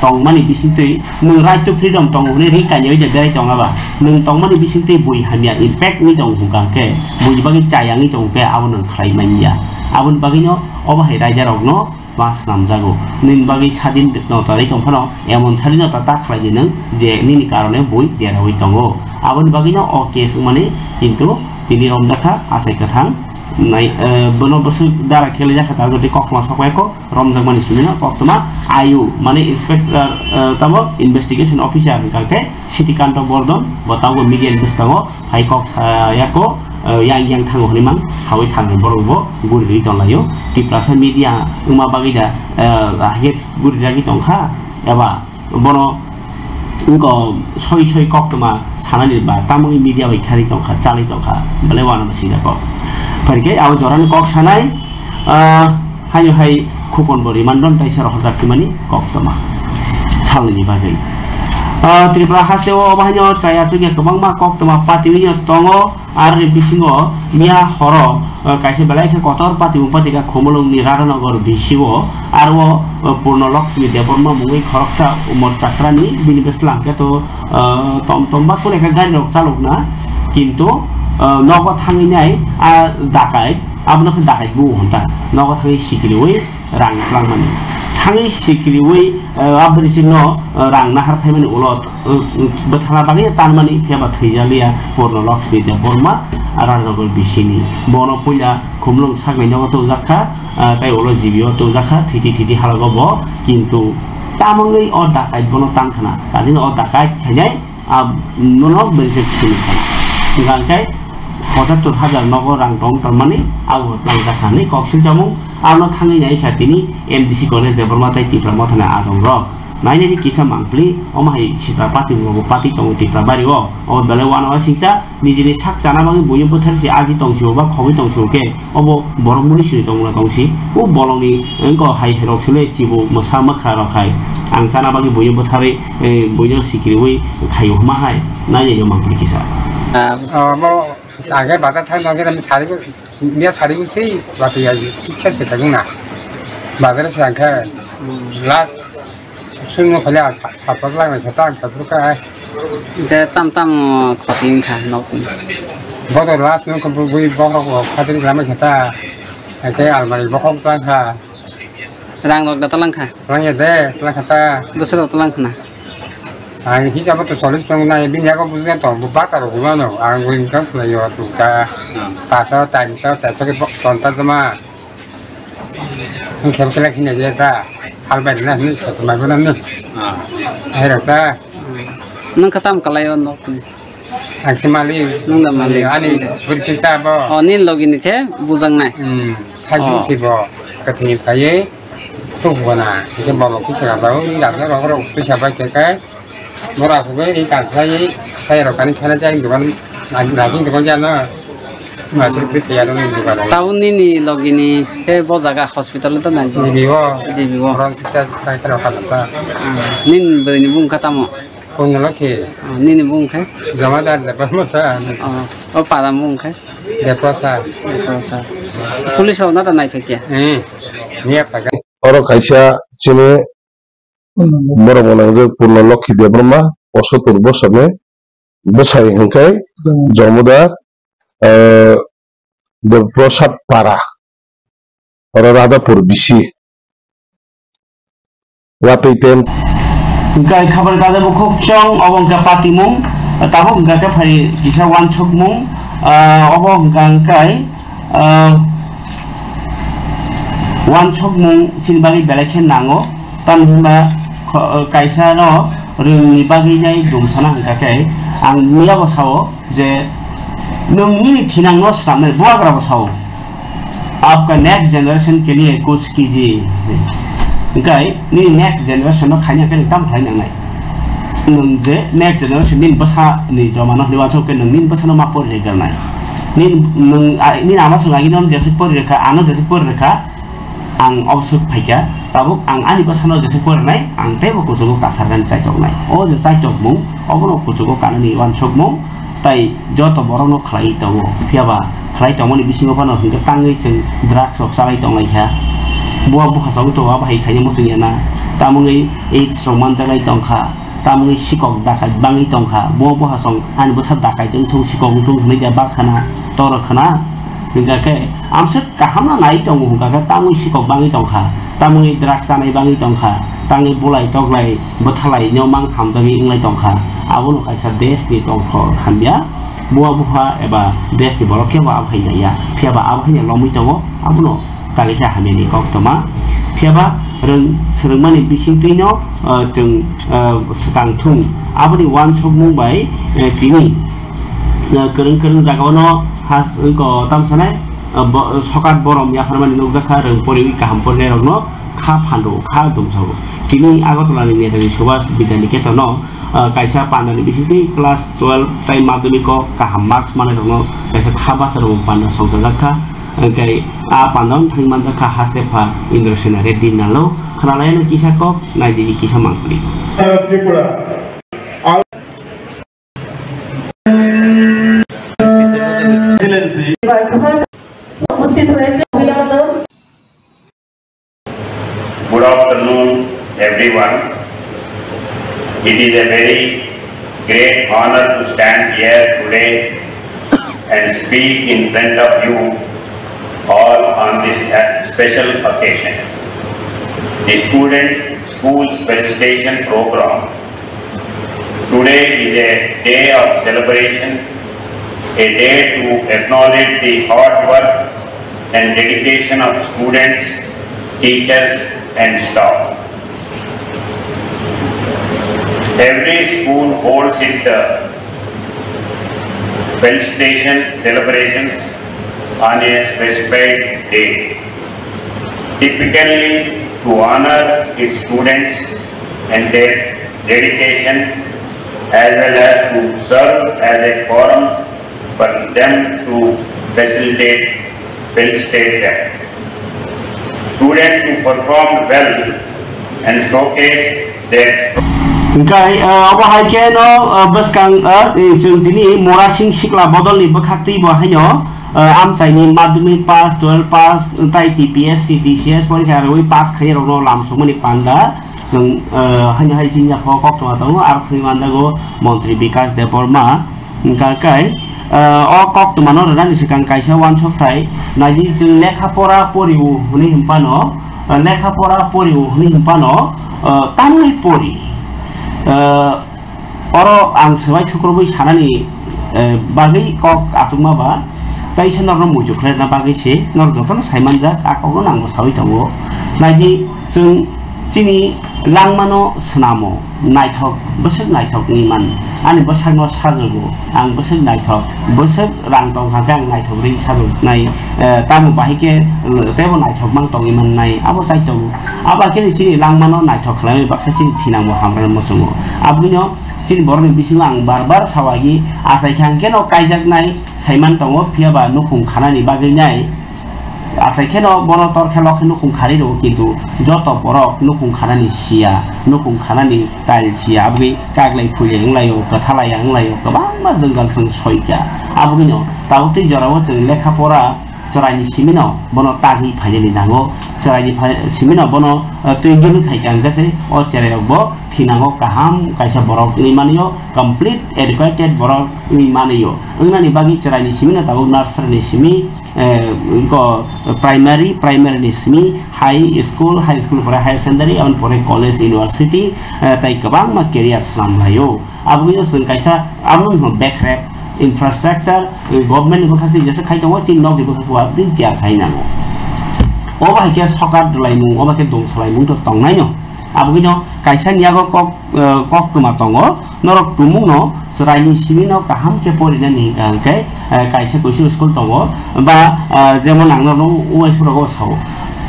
tongmani bisingtui nung right to freedom tong hune ri kanyo je berai tongaba nung tongmani bisingtui bui hamia impact ni tong hungkangke bui bagi cayangi tongke abon khlai manya abon bagino obahai raja rogno mas namjago nin bagi sadin no tari tongphano emon sadinota ta khlai nung je nini karone bui derawai tongo abon bagino o case mane kintu tini romjaka asai kathang nai bono bosu dara khele ja khata jodi kokma sakwai ko romjak mani simina koktoma ayu mane inspector tamo investigation officer kake sitikanto bordon botago media investango hai kok yako yang thango hrimang sawi thang borobo guri tonlayo tiprasa media uma bagida het guri ragi tongkha eba bono ko soi koktoma sanani ba tamoi media bai khari tongkha chali tongkha bale wana masida ko pergi awal joran kok sanai hanya hai kupon beri mandon tai serah hajak kimani kok toma salini bagai Tripura hasilnya hanya saya tu yang kebang mak kok toma patinya tongo arri bisingo mia horo kaisi balai ke kotor pati umpati ka khomolong ni Raranagar bisiwo arwo purno Laxmi Deborma mungi khoroksa umur cakrani bini beslang ke to tom bak pun eka gari rok calok na kintu nogo tangi nyai dakai abno kan dakai bu honta nogo tangi sikriwi rang mani tangi sikriwi abri sino rang nahar phaimani ulot bethala bagi tan mani pheba theijalia purno Laxmi Deborma Raranagar bisini bono puja khumlong sakne nogo to jakha tai ulo jibio to jakha thiti halagobo kintu tamangai o dakai bono tangkhana kadin o dakai khanyai nono berisik sini ngangkai 75,000 nogo rang dong tamani awu lang jakhani koksil jamung arno thangi nyai khatini MDC college Deborma tai tipra mothana adong ro naine di kisa mangpli omahai sitra pati ngogo pati tong tipra bari o bele wana singsa nijini sak jana bangi buyu botharsi aji tongsi ba khobi tongsi ke obo borongmuni sini tongna tongsi u bolongni engko hai herok sule sibu mosama khara khai ang jana bangi buyu bothari buyu sikriwi khayo ma hai naine yo mangpli kisa 아게 맞아 타는 게 되면 사리고 미야 사리고 세이 와도 야지 키체스 되구나 맞아서 생각해 라 술로 걸려 밥밥랑 갔다 갔을까 이제 땀땀 거긴 가 넣고 뭐도 라스는 그 부위 먹하고 가들이 가면 갔다 이렇게 알마리 먹고 가 rang nok datalang kha rangnya de telah kata besar datalang khana ang hijabat solis tong na bin yago busen to bakar gulano ang win kan playo tu ka pasa tan sa sa ke tonta sama ang kel kelak hina jeta hal ba na ni sa ma gona ni era ta nang katam kalayo nok ang simali nang da mali ani bercerita bo onin login ke bujang nai 사실 시보 같은 파에 또 보나 이제 뭐 먹기 시작하고 이 남자가 그러 또 잡아 될까 뭐라고 이 간사이 사이로 가는 차례장 그만 나중에 그거잖아 맞을 때 야는 누가 타운니 로기니 해 보자가 호스피탈도 나지 지비워 그런 때 사이로 갔다 닌 버니 분 카타모 오늘렇게 니니 분카 자마다 내버려서 빠다 분카 내버려서 police होना तो नहीं फेंकिया और कैसा चीने मरो बोला जो पूर्ण लक्ष्मी देवरमा पशुपुर बस में बसाई हंकाई जमुदार देवप्रसाद पारा और राधापुर बिसी वापीटेन गाय खबर काजे बुखुक चंग अबंका पातिमुं ताबो गाके फारि किसा वान छकमुं अबंकांकाय wan chok mung chin bagi belakhen nango tan hima kaisa no rungni bagi nai dumsana hangkake ang mia basao je nungni thinang no samne buagra basao आपका नेक्स्ट जनरेशन के लिए कुछ कीजिए गाय नि next generation no khanya ke tam khai nang nai nung je next generation nin basa ni jomano ni wacho ke nung nin basa no mapor le garnai nin ama sungai non jese por rekha ano jese por rekha ang obsuk phaika tabuk ang ani basano jese por nai ang tebo kusugo kasargan chaitok nai o je chaitok mung obono kusugo kanani wan chok mung tai joto borono khlai tongo phiaba khlai tongoni bisingo pano hinga tangai sing drugs ok salai tongai kha buah buah song to apa hai kaya musuhnya na tamungi roman jagai tongkha tamungi sikok dakai bangi tongkha buah song an besar dakai tong sikok tong meja bakhana tor khana hingga ke amset kaham na nai tong hingga ke tamungi sikok bangi tongkha tamungi draksa nai bangi tongkha tangi bulai toglai bethalai nyomang hamjagi inglai tongkha abono kaisa desh ni tongkho hambia buah eba desh di borok ke ba abhai ya phiaba abhai ya lomui tongo abono kalisa hamini kok toma phiaba reng seremani bising tino jeng sekang thung aboni wan sobmung bai tini kereng jagaono has ko tamsane sokat borom ya farmani nokjaka reng pori kaham porne rogno kha phando kha dumsago tini agotolani netani subas bidaniketono kaisa pandani bisiti kelas 12 tai madhyamiko kaham marks mane rogno kaisa kha basaro panda songjaka kai pandon thingman jaka hastepa Indrasena Reddy nalo khnalayan kisako naidi kisa mangpli Tripura Good afternoon, everyone. It is a very great honor to stand here today and speak in front of you all on this special occasion. The School's Felicitation Program. Today is a day of celebration, a day to acknowledge the hard work and dedication of students, teachers and staff. Every school holds its felicitation celebrations on a specified date, typically to honor its students and their dedication, as well as to serve as a forum for them to felicitate them. Students who performed well and showcase their Kai abahai ke no baskang tini morasing sikla bodol ni bakhakti bahayo am saini madhyamik pass 12 pass tai TPS TCS porikha roi pass khai ro lamsomani panda jeng hanya hai jinja phokok to tong arthing mandago Montri Bikas Deborma kai o kok to mano rani sikang kaisa wan choktai nai jeng lekha pora poriu huni himpano lekha pora poriu huni himpano tamui pori oro ang sebai chukroboi sanani bagai kok asungma ba taisa norno mujukre na bagai se nor joton saimanja akogno nangbo sawi tongo naidi jeng chini langmano snamo naithok bosek naithok ni man ani bosakno sajogo ang bosek naithok bosek rang tong kang naithok ri sajo nai tamu bahike tebo naithok mang tong iman nai abo saito aba kini chini langmano naithok khlai baksa chini thinamo hamran mosungo abunyo chini borni bisilang barbar sawagi asai khangkeno kaijak nai saiman tongo phiaba nukhung khanani bagai nai asai kheno bono tor khelo kheno khung khari ro kintu joto borok nukhung khanani sia nukhung khanani tail sia abui kaglai phuleng layo kathalai ang layo kabang ma jenggal sung soikya abunyo tauti jarawo jeng lekha pora Cerai simino bono tagi phajeli nango cerai simino bono tuinjuni khaijang jase o cerai bo thinango kaham kaisa borok ni manio complete educated borok ni manio ngani bagi cerai simino tabu nursery ni simi ko primary ni simi high school pore higher secondary on pore college university tai kabang ma career slam layo abu sung kaisa amnon backrep infrastructure government bokati jese khai tongo chin nok bokati wa din tia khai nango oba hike sokar dlaimung oba ke dong selaimung to tongnai no abu no kaisa niago kok tuma tongo norok tumung no serai simino kaham ke porina ni kai kaisa kusi school tongo ba jemon angno no us pro sao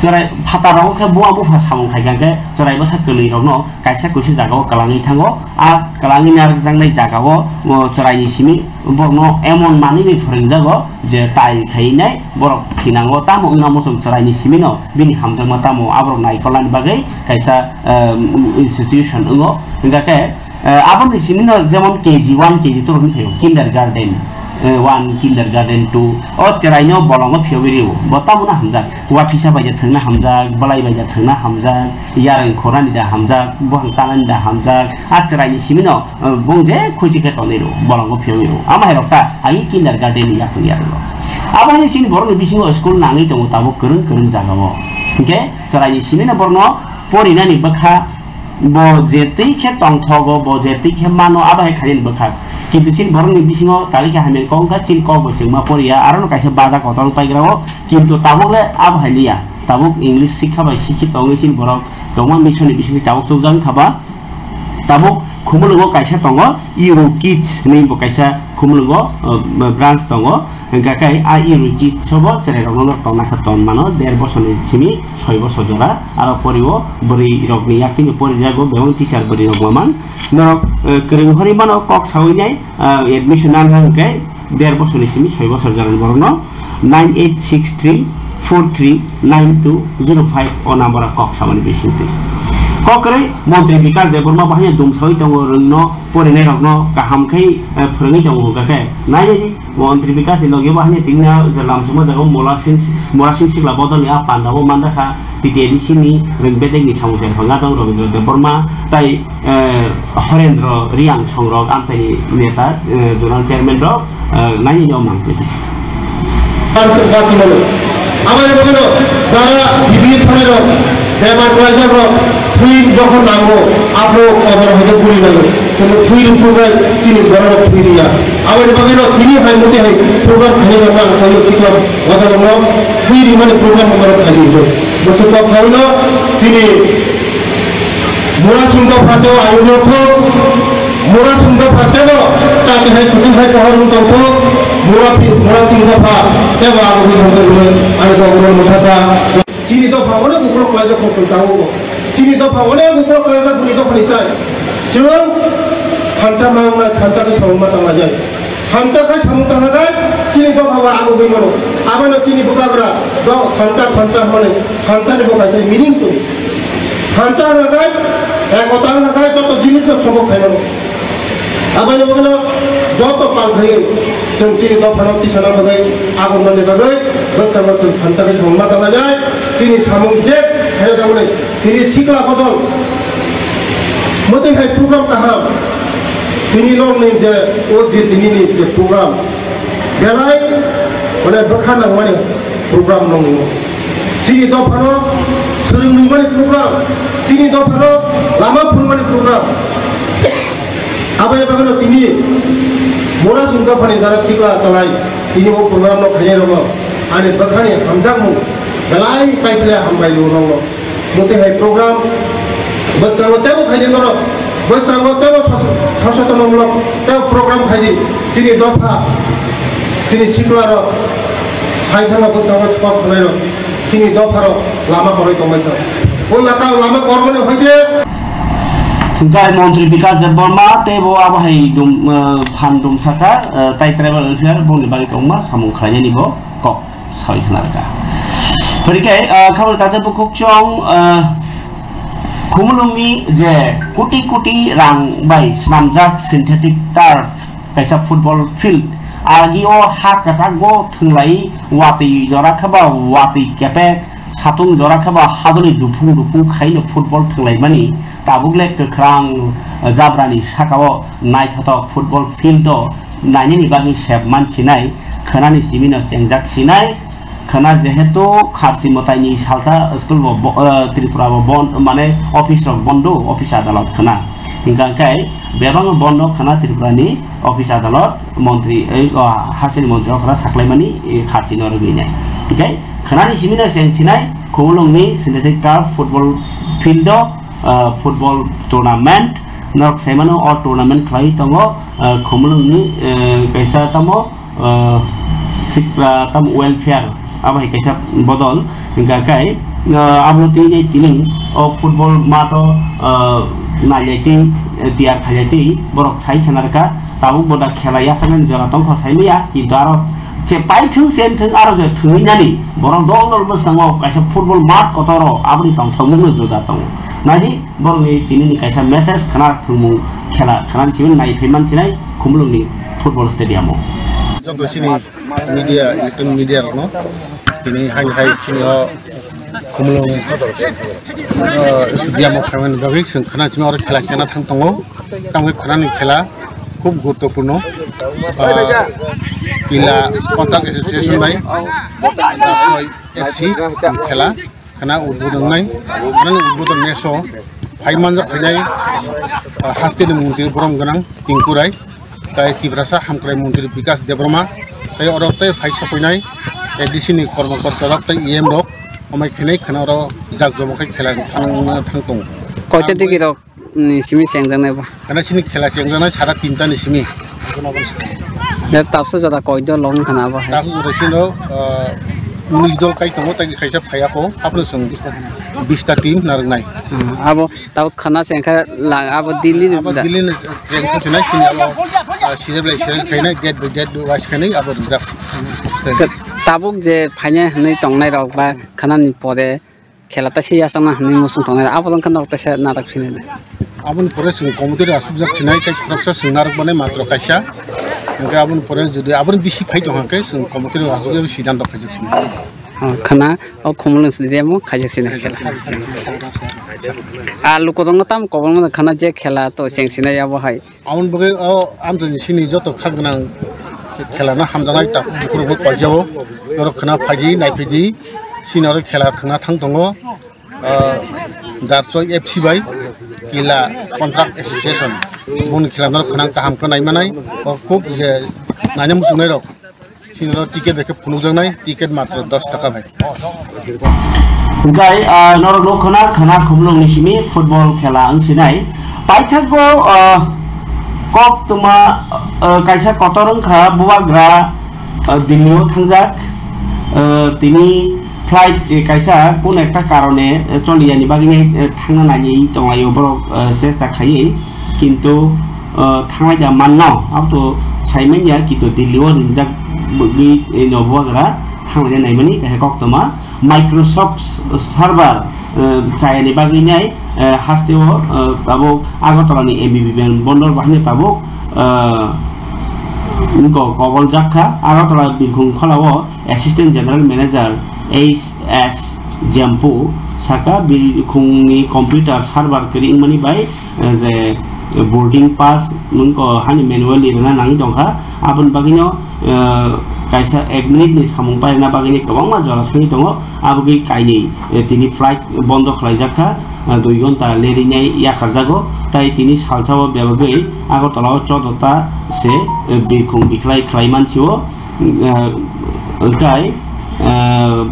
cerai phatarong ke buah buah samung khai ke cerai basa kelui rokno kaisa kusi jagao kalangi thango a kalangi nar jangnai jagao mo cerai simi borno emon mani ni phringjago je tai khainai borok thinango tamo ngamo sung cerai simino bini hamjang tamo abrok nai kolan bagai kaisa institution ngo hingga ke abon simino jemon KG1 KG2 ron pheo kindergarten 1 kindergarten 2 o cheraino bolongo phiobiri botamuna hamjak wa phisa baija thangna hamjak balai baija thangna hamjak yarang khorani da hamjak bohang tanan da hamjak a cheraini simino bongje khojike tonero bolongo phiobiri ama herokta ai kindergarten ya khuyaro aba ni sin borno bisingo school nangi tongo tabo kereng kereng jagao okay cheraini simino borno porinani bakha bo jetei khe tongthogo bo jetei khe mano aba he khalin bakha কিন্তু চিন বরং বিসিংও তালিকা হামেন কংকা চিন ক বসিংমা পড়িয়া আরনো কাইসে বাদা কতল পাইগ্রাও কিন্তু তাবুলে আবহাইলিয়া তাবুক ইংলিশ শিক্ষা বাই শিক্ষিত চিন বরং গমা মিশননি বিসিং তাবুক চৌজাং খাবা তাবুক খুমুলুগো কাইসা দङ ইউরো কিডস নেইবো কাইসা খুমুলুগো ব্রাঞ্চ দङ গাকাই আ ইউরো কিডস সব সেরে রংনো টনা খাতন মানো 1.5 বছরনি সিমি 6 বছর জরা আর পরিও বরি রগনি ইয়াকিনি পরিজাগো বেং টিচার বরি রগমান নরক করিং হরি মানো কক সাউইনাই এডমিশন আন হাঙ্কে 1.5 বছরনি সিমি 6 বছর জরা বরনো 9863439205 ও নাম্বার কক সামনি বিশুতে kokre montri bikas de burma bahnya dumsoi tongo rungno porine rokno kaham khai phrangi tongo kake nai ji montri bikas de loge bahnya tingna jalam suma jago molasing sikla bodol ya pandawo mandakha titedi sini ringbede ni samuse phanga tong robindra de burma tai horendro riang songrok amtani neta donal chairman ro nai jo mangte আমাদের বলো যারা জীবিত থানেরো বেমার করাইজারো ফুই যখন নামবো আপনি খবর হতে পুরি নাগো কিন্তু ফুইর উপরে চিনি বড় ফুইরিয়া আমাদের বলো তিনি হয় মতে হয় প্রোগ্রাম খালি না খালি শিখলাম কথা বললাম ফুইরি মানে প্রোগ্রাম আমরা খালি হলো বসে কথা হলো তিনি মোরা সুন্দর ফাটেও আয়োজক মোরা সুন্দর ফাটেও তাকে হয় খুশি হয় কহর উঠো মোরা সুন্দর ফা এবার আগে হতে হলো আমি গৌরব মুখাতা চিনি তো ভাবনে মুখর কলেজে কনসালটাও চিনি তো ভাবনে মুখর কলেজে পুনি তো পরিচয় जों खानचा मावना खानचाखौ सावमा थांना जाय खानचाखौ सावमा थांना जाय चिनि तो भाबा आगो गयमनो आबानो चिनि बुकाब्रा द खानचा माने खानचानि बुकासे मिनिं तो खानचा नागाय एकता नागाय যত জিনিস সব খাইনো आबानो बगनो যত পাল খাই जों चिनि तो फानाव तिसाना बगै आगो माने बगै बसकामा जों खानचाखौ सावमा थांना जाय चिनि सामुं जे हेरे दावले तिनि सिकला बदल मते है प्रोग्राम कहा तिनी लोग ने जे ओ जे तिनी ने जे प्रोग्राम बेलाय माने बखाना माने प्रोग्राम नंगो चिनि दफानो सोलोंनि माने प्रोग्राम चिनि दफानो लामा फुल माने प्रोग्राम आबाय बागनो तिनी मोरा सुंगा फाने जारा सिगला चलाय तिनी ओ प्रोग्राम न खाने रंगो आने बखाने हमजामु बेलाय पाइपले हमबायलो रंगो मते है प्रोग्राम बस कांगो तेबो खाइदे करो बस कांगो तेबो सचेतनमूलक तेबो प्रोग्राम खाइदे चिनि दफा चिनि सिक्लारो खाइथांगा बस कांगो स्पॉट सनायरो चिनि दफारो लामा करय कमायतो ओ लामा करबने होइदे गाय मंत्री विकास देवबर्मा तेबो आबाहाय दुम फान दुम साका ताइ ट्राइबल वेलफेयर बुंनि बागै दंमा सामुं खायनिबो कक सायखनारगा फरिखाय खबर ताते बुकुचों खुमलुंगनि जे कोटी कोटी रां बाय स्नामजाक सिन्थेटिक टार्फ कायसा फुटबल फिल्ड आगिओ हा कासागो थंलाई वाति जराखाबा वाति केपेक सातुं जराखाबा हादनि दुफुं खायनो फुटबल थंलायमानि ताबुगले गोख्रां जाब्रानि साकाव नायथाव फुटबल फिल्ड नायनि बागै सेब मानसिनाय खोनानि सिमिनो सेंजाक सिनाय खाना जेहेतु खारसि मतायनि सालसा स्कुल त्रिपुरा बन्द माने अफिस बन्द अफिस आदालत खाना हिंगांखाय बेबां बन्द खाना त्रिपुरानि अफिस आदालत मन्त्री हासिनि मन्त्रिफोरा साख्लायमानि खारसि न रगैनाय ओंखाय खानानि सिमिना सेंसिनाय खुमलुंगनि synthetic turf football field football tournament नरक साइमानो अ टुर्नामेन्ट खालाय दङ खुमलुंगनि कैसा तमो सिक्रा तम वेलफेयर आबाय कैसा बदल गाकाय आबलति नै तिनि ओ फुटबल मातो नायलेति तियार खायति बरक साइ खनारका ताबु बडा खेलाया सामन जरा तंख साइमिया किन्तु आरो से पाइथुं सेनथुं आरो जे थुइनानि बरक दल बसनांगो कैसा फुटबल माट कतरो आबनि तंथमुनो जुदा तंग नादि बरनि तिनि कैसा मेसेज खाना थुमु खेला खाना सिमन नाय फेमान सिनाय खुमलुंनि फुटबल स्टेडियामो যত সিনি মিডিয়া ইলেকট্রনিক মিডিয়ার নো তিনি হাই চিনি খুমলং স্টেডিয়াম খামানি বাগै जों खोनासिनो आरो खेला जाना थांदों तांबे खोनानि खेला खूब गुरुत्वपूर्ण पिला कन्ट्राक्ट एसोसिएशन बाय एफसी खेला खोना उद्बोधन नाय खोना उद्बोधन मेसो फाइमानजा फैनाय हास्टेनि मन्त्रि बरम गोनां टिंकुराय ताय तिब्रासा हामक्राय मन्त्रि विकास देब्रमा ताय अरतै फाइ सफैनाय एडिसिनि कर्मकर्ता ताय एम रक अमाय खेनाय खोनारो जाग जमखाय खेला थांदों কয়টা থেকে নিসিমি চেংজানাই বা kana sini खेला চেংজানাय 3:30 निसिमी तापसो जदा कयद लं थाना बा ताकु रसिनो 19 दल काइ दङ ताकि खायसा फायाखौ आपनो जों 20 टा टीम नारनाय अब ताव खाना सेंखा अब दिल्ली ट्रेन खनाय सिनि अब सिरेबलाय सिरे खायनाय गेट बाय गेट वास खायनाय अब रिजार्भ ताबुक जे फाइने नै तंनाय रक बा खानानि परे खेलाता से यासना हनै मुसुं तंनाय आबलन खाना तसे नाटक फिने आबन परे जों कमिटिर आसुबजाक थिनाय ताय खरकसा सोंनारक बानाय मात्र कायसा ओंके आबन परे जुदि आबन बिसि फाइ दङाखै जों कमिटिर आसुबजाक सिद्धान्त खायजोखिन खाना औ खमलस दिदेमो खायजोखिन खेला आलु को दङ ताम कबन खाना जे खेला तो सेंसिनाय अब हाय आबन बगे आमजनि सिनि जत खागना खेला ना हामजानाय ता खुरबो कयजाव नर खाना फाइदि नायफिदि सिनार खेला थांना थां दङ दारसय एफसी बाय किला कन्ट्राक्ट एसोसिएशन बुन खेलानर खनां काहाम खनाय मानाय खूब जे नाने मुसुनाय रक सिनार टिकेट बेखे फुनुजनाय टिकेट मात्र 10 टाका भाई गाय नर लोखना खना खुमलुं निसिमी फुटबल खेला अंसिनाय पाइथागो कक तुमा कायसा कतरं खा बुवाग्रा दिल्लीयाव थांजाक तिनि फ्लाइट कायसा कोन एकटा कारणे चलियानि बागै थांना नायै दंगायो बरक चेष्टा खायो किन्तु थांनाय जा मानना आबो साइमेनिया किन्तु दिल्लीयाव रिंजाक बगि नबुवाग्रा थांनाय नायमानि काहे कक्तमा माइक्रोसफ्ट सार्भार चायनि बागैनाय हास्तेव ताबो आगरतलानि एबिबि बन्दर बाहायनो ताबो उनको कबल जाखा आगरतला बिरखुं खलाव assistant general manager S Jampu साका बिरखुंनि कंप्यूटर सार्भार करिं मानि बाय जे बोर्डिंग पास उनको हानि मैनुअल लिरना नांगि दंखा आबन बागिनो कायसा 1 मिनिट नि सामुं पायना बागिनि गोबां माजरा थै दङ आबगै कायनि तिनि फ्लाइट बन्द खालायजाखा 2 घन्टा लेरिनाय याखार जागो ताई तिनि सालसाव बेबागै आगरतलाव 14 ता से बिरखुं बिख्लाय खालायमानसिओ ओंखाय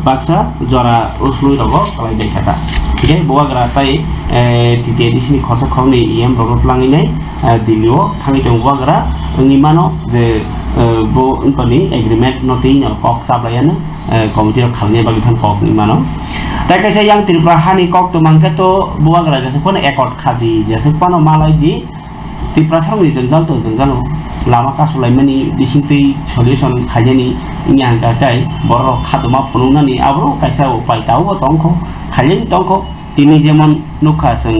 बाक्सा जरा उसलुइ रगो खालायबाय थाखा ठीक है बुवाग्रा ताई तिते दिसिनि खरसा खरनि एम रगत लांगिनाय दिल्लीयाव थाङै दं बुवाग्रा ओंनि मानो जे बो उनपनि एग्रीमेंट नथै न कक साब्लायानो कमिटिर खालने बागै थां ककनि मानो ताई कायसा yang त्रिपुरा हानि कक तो मांके तो बुवाग्रा जैसे कोन एकॉर्ड खादि जैसे पानो मालाय दि त्रिपुरा थांनि जंजाल तो जंजाल लामा कासलायमानि बिसिंतै सल्युशन खायनि इन्या गाय बर खादमा फुनुनानि आबो कायसा उपाय तावबो दंखो खायनि दंखो तिनि जेमन नुखा जों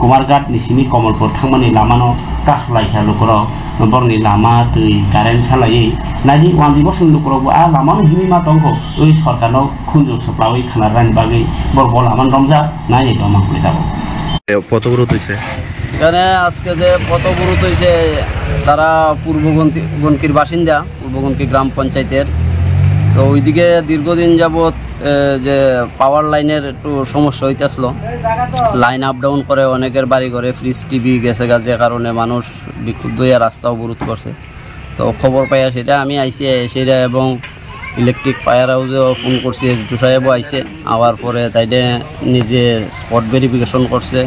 कुमारघाट निसिनि कमलपुर थांमानि लामानो कासलायखा लुकर बरनि लामा दै कारेन्ट सालायै नादि वानदि बसुं लुकरबो आ लामानो हिमिमा दंखो ओइ सरकारनाव खुनजु सप्लावै खानारानि बागै बरब लामान रमजा नायै दमा खुलिताबो পথবরোধ হইছে এখানে আজকে যে পথবরোধ হইছে তারা পূর্বগণকির বাসিন্দা পূর্বগণকি গ্রাম পঞ্চায়েতের তো ওইদিকে দীর্ঘদিন যাবত যে পাওয়ার লাইনের একটু সমস্যা হইতেছিল লাইন আপ ডাউন করে অনেকের বাড়ি ঘরে ফ্রিজ টিভি গেছে যে কারণে মানুষ বিক্ষুব্ধ হয়ে রাস্তা অবরোধ করছে তো খবর পাইয়া সেটা আমি আইসি সেটা এবং ইলেকট্রিক ফায়ার হাউসেও ফোন করছি এসডি সাহেবও আইসে আওয়ার পরে তাইলে নিজে স্পট ভেরিফিকেশন করছে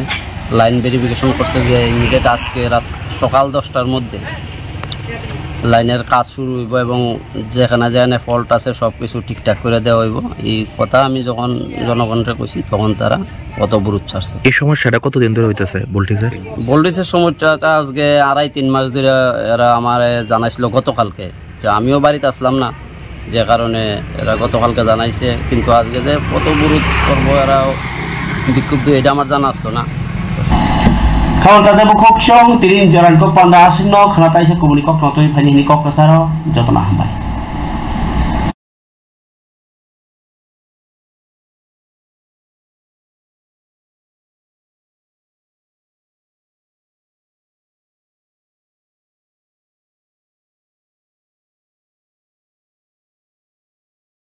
লাইন ভেরিফিকেশন করছে যে ইমিডিয়েট আজকে রাত সকাল 10টার মধ্যে লাইনের কাজ শুরু হইব এবং যেখানে যেখানে ফল্ট আছে সব কিছু ঠিকঠাক করে দেওয়া হইব এই কথা আমি যখন জনগণকে কইছি তখন তারা পথবরোধ ছাড়ছে। এই সমস্যাটা কতদিন ধরে হইতেছে ভোল্টেজের সমস্যাটা আজকে 2.5-3 মাস ধরে এরা আমার জানাইছিল গতকালকে, যে আমিও বাড়িতে আসলাম না যে কারণে এরা গতকালকে জানাইছে, কিন্তু আজকে যে পথবরোধ করবো এরা বিক্ষুব্ধ এটা আমার জানা আসলো না। Kalau tak ada buku song, tirin jalan kok panda asin no, kalau tak isa komunikok notoi fani ni kok kesaro, jatuh nah hambai.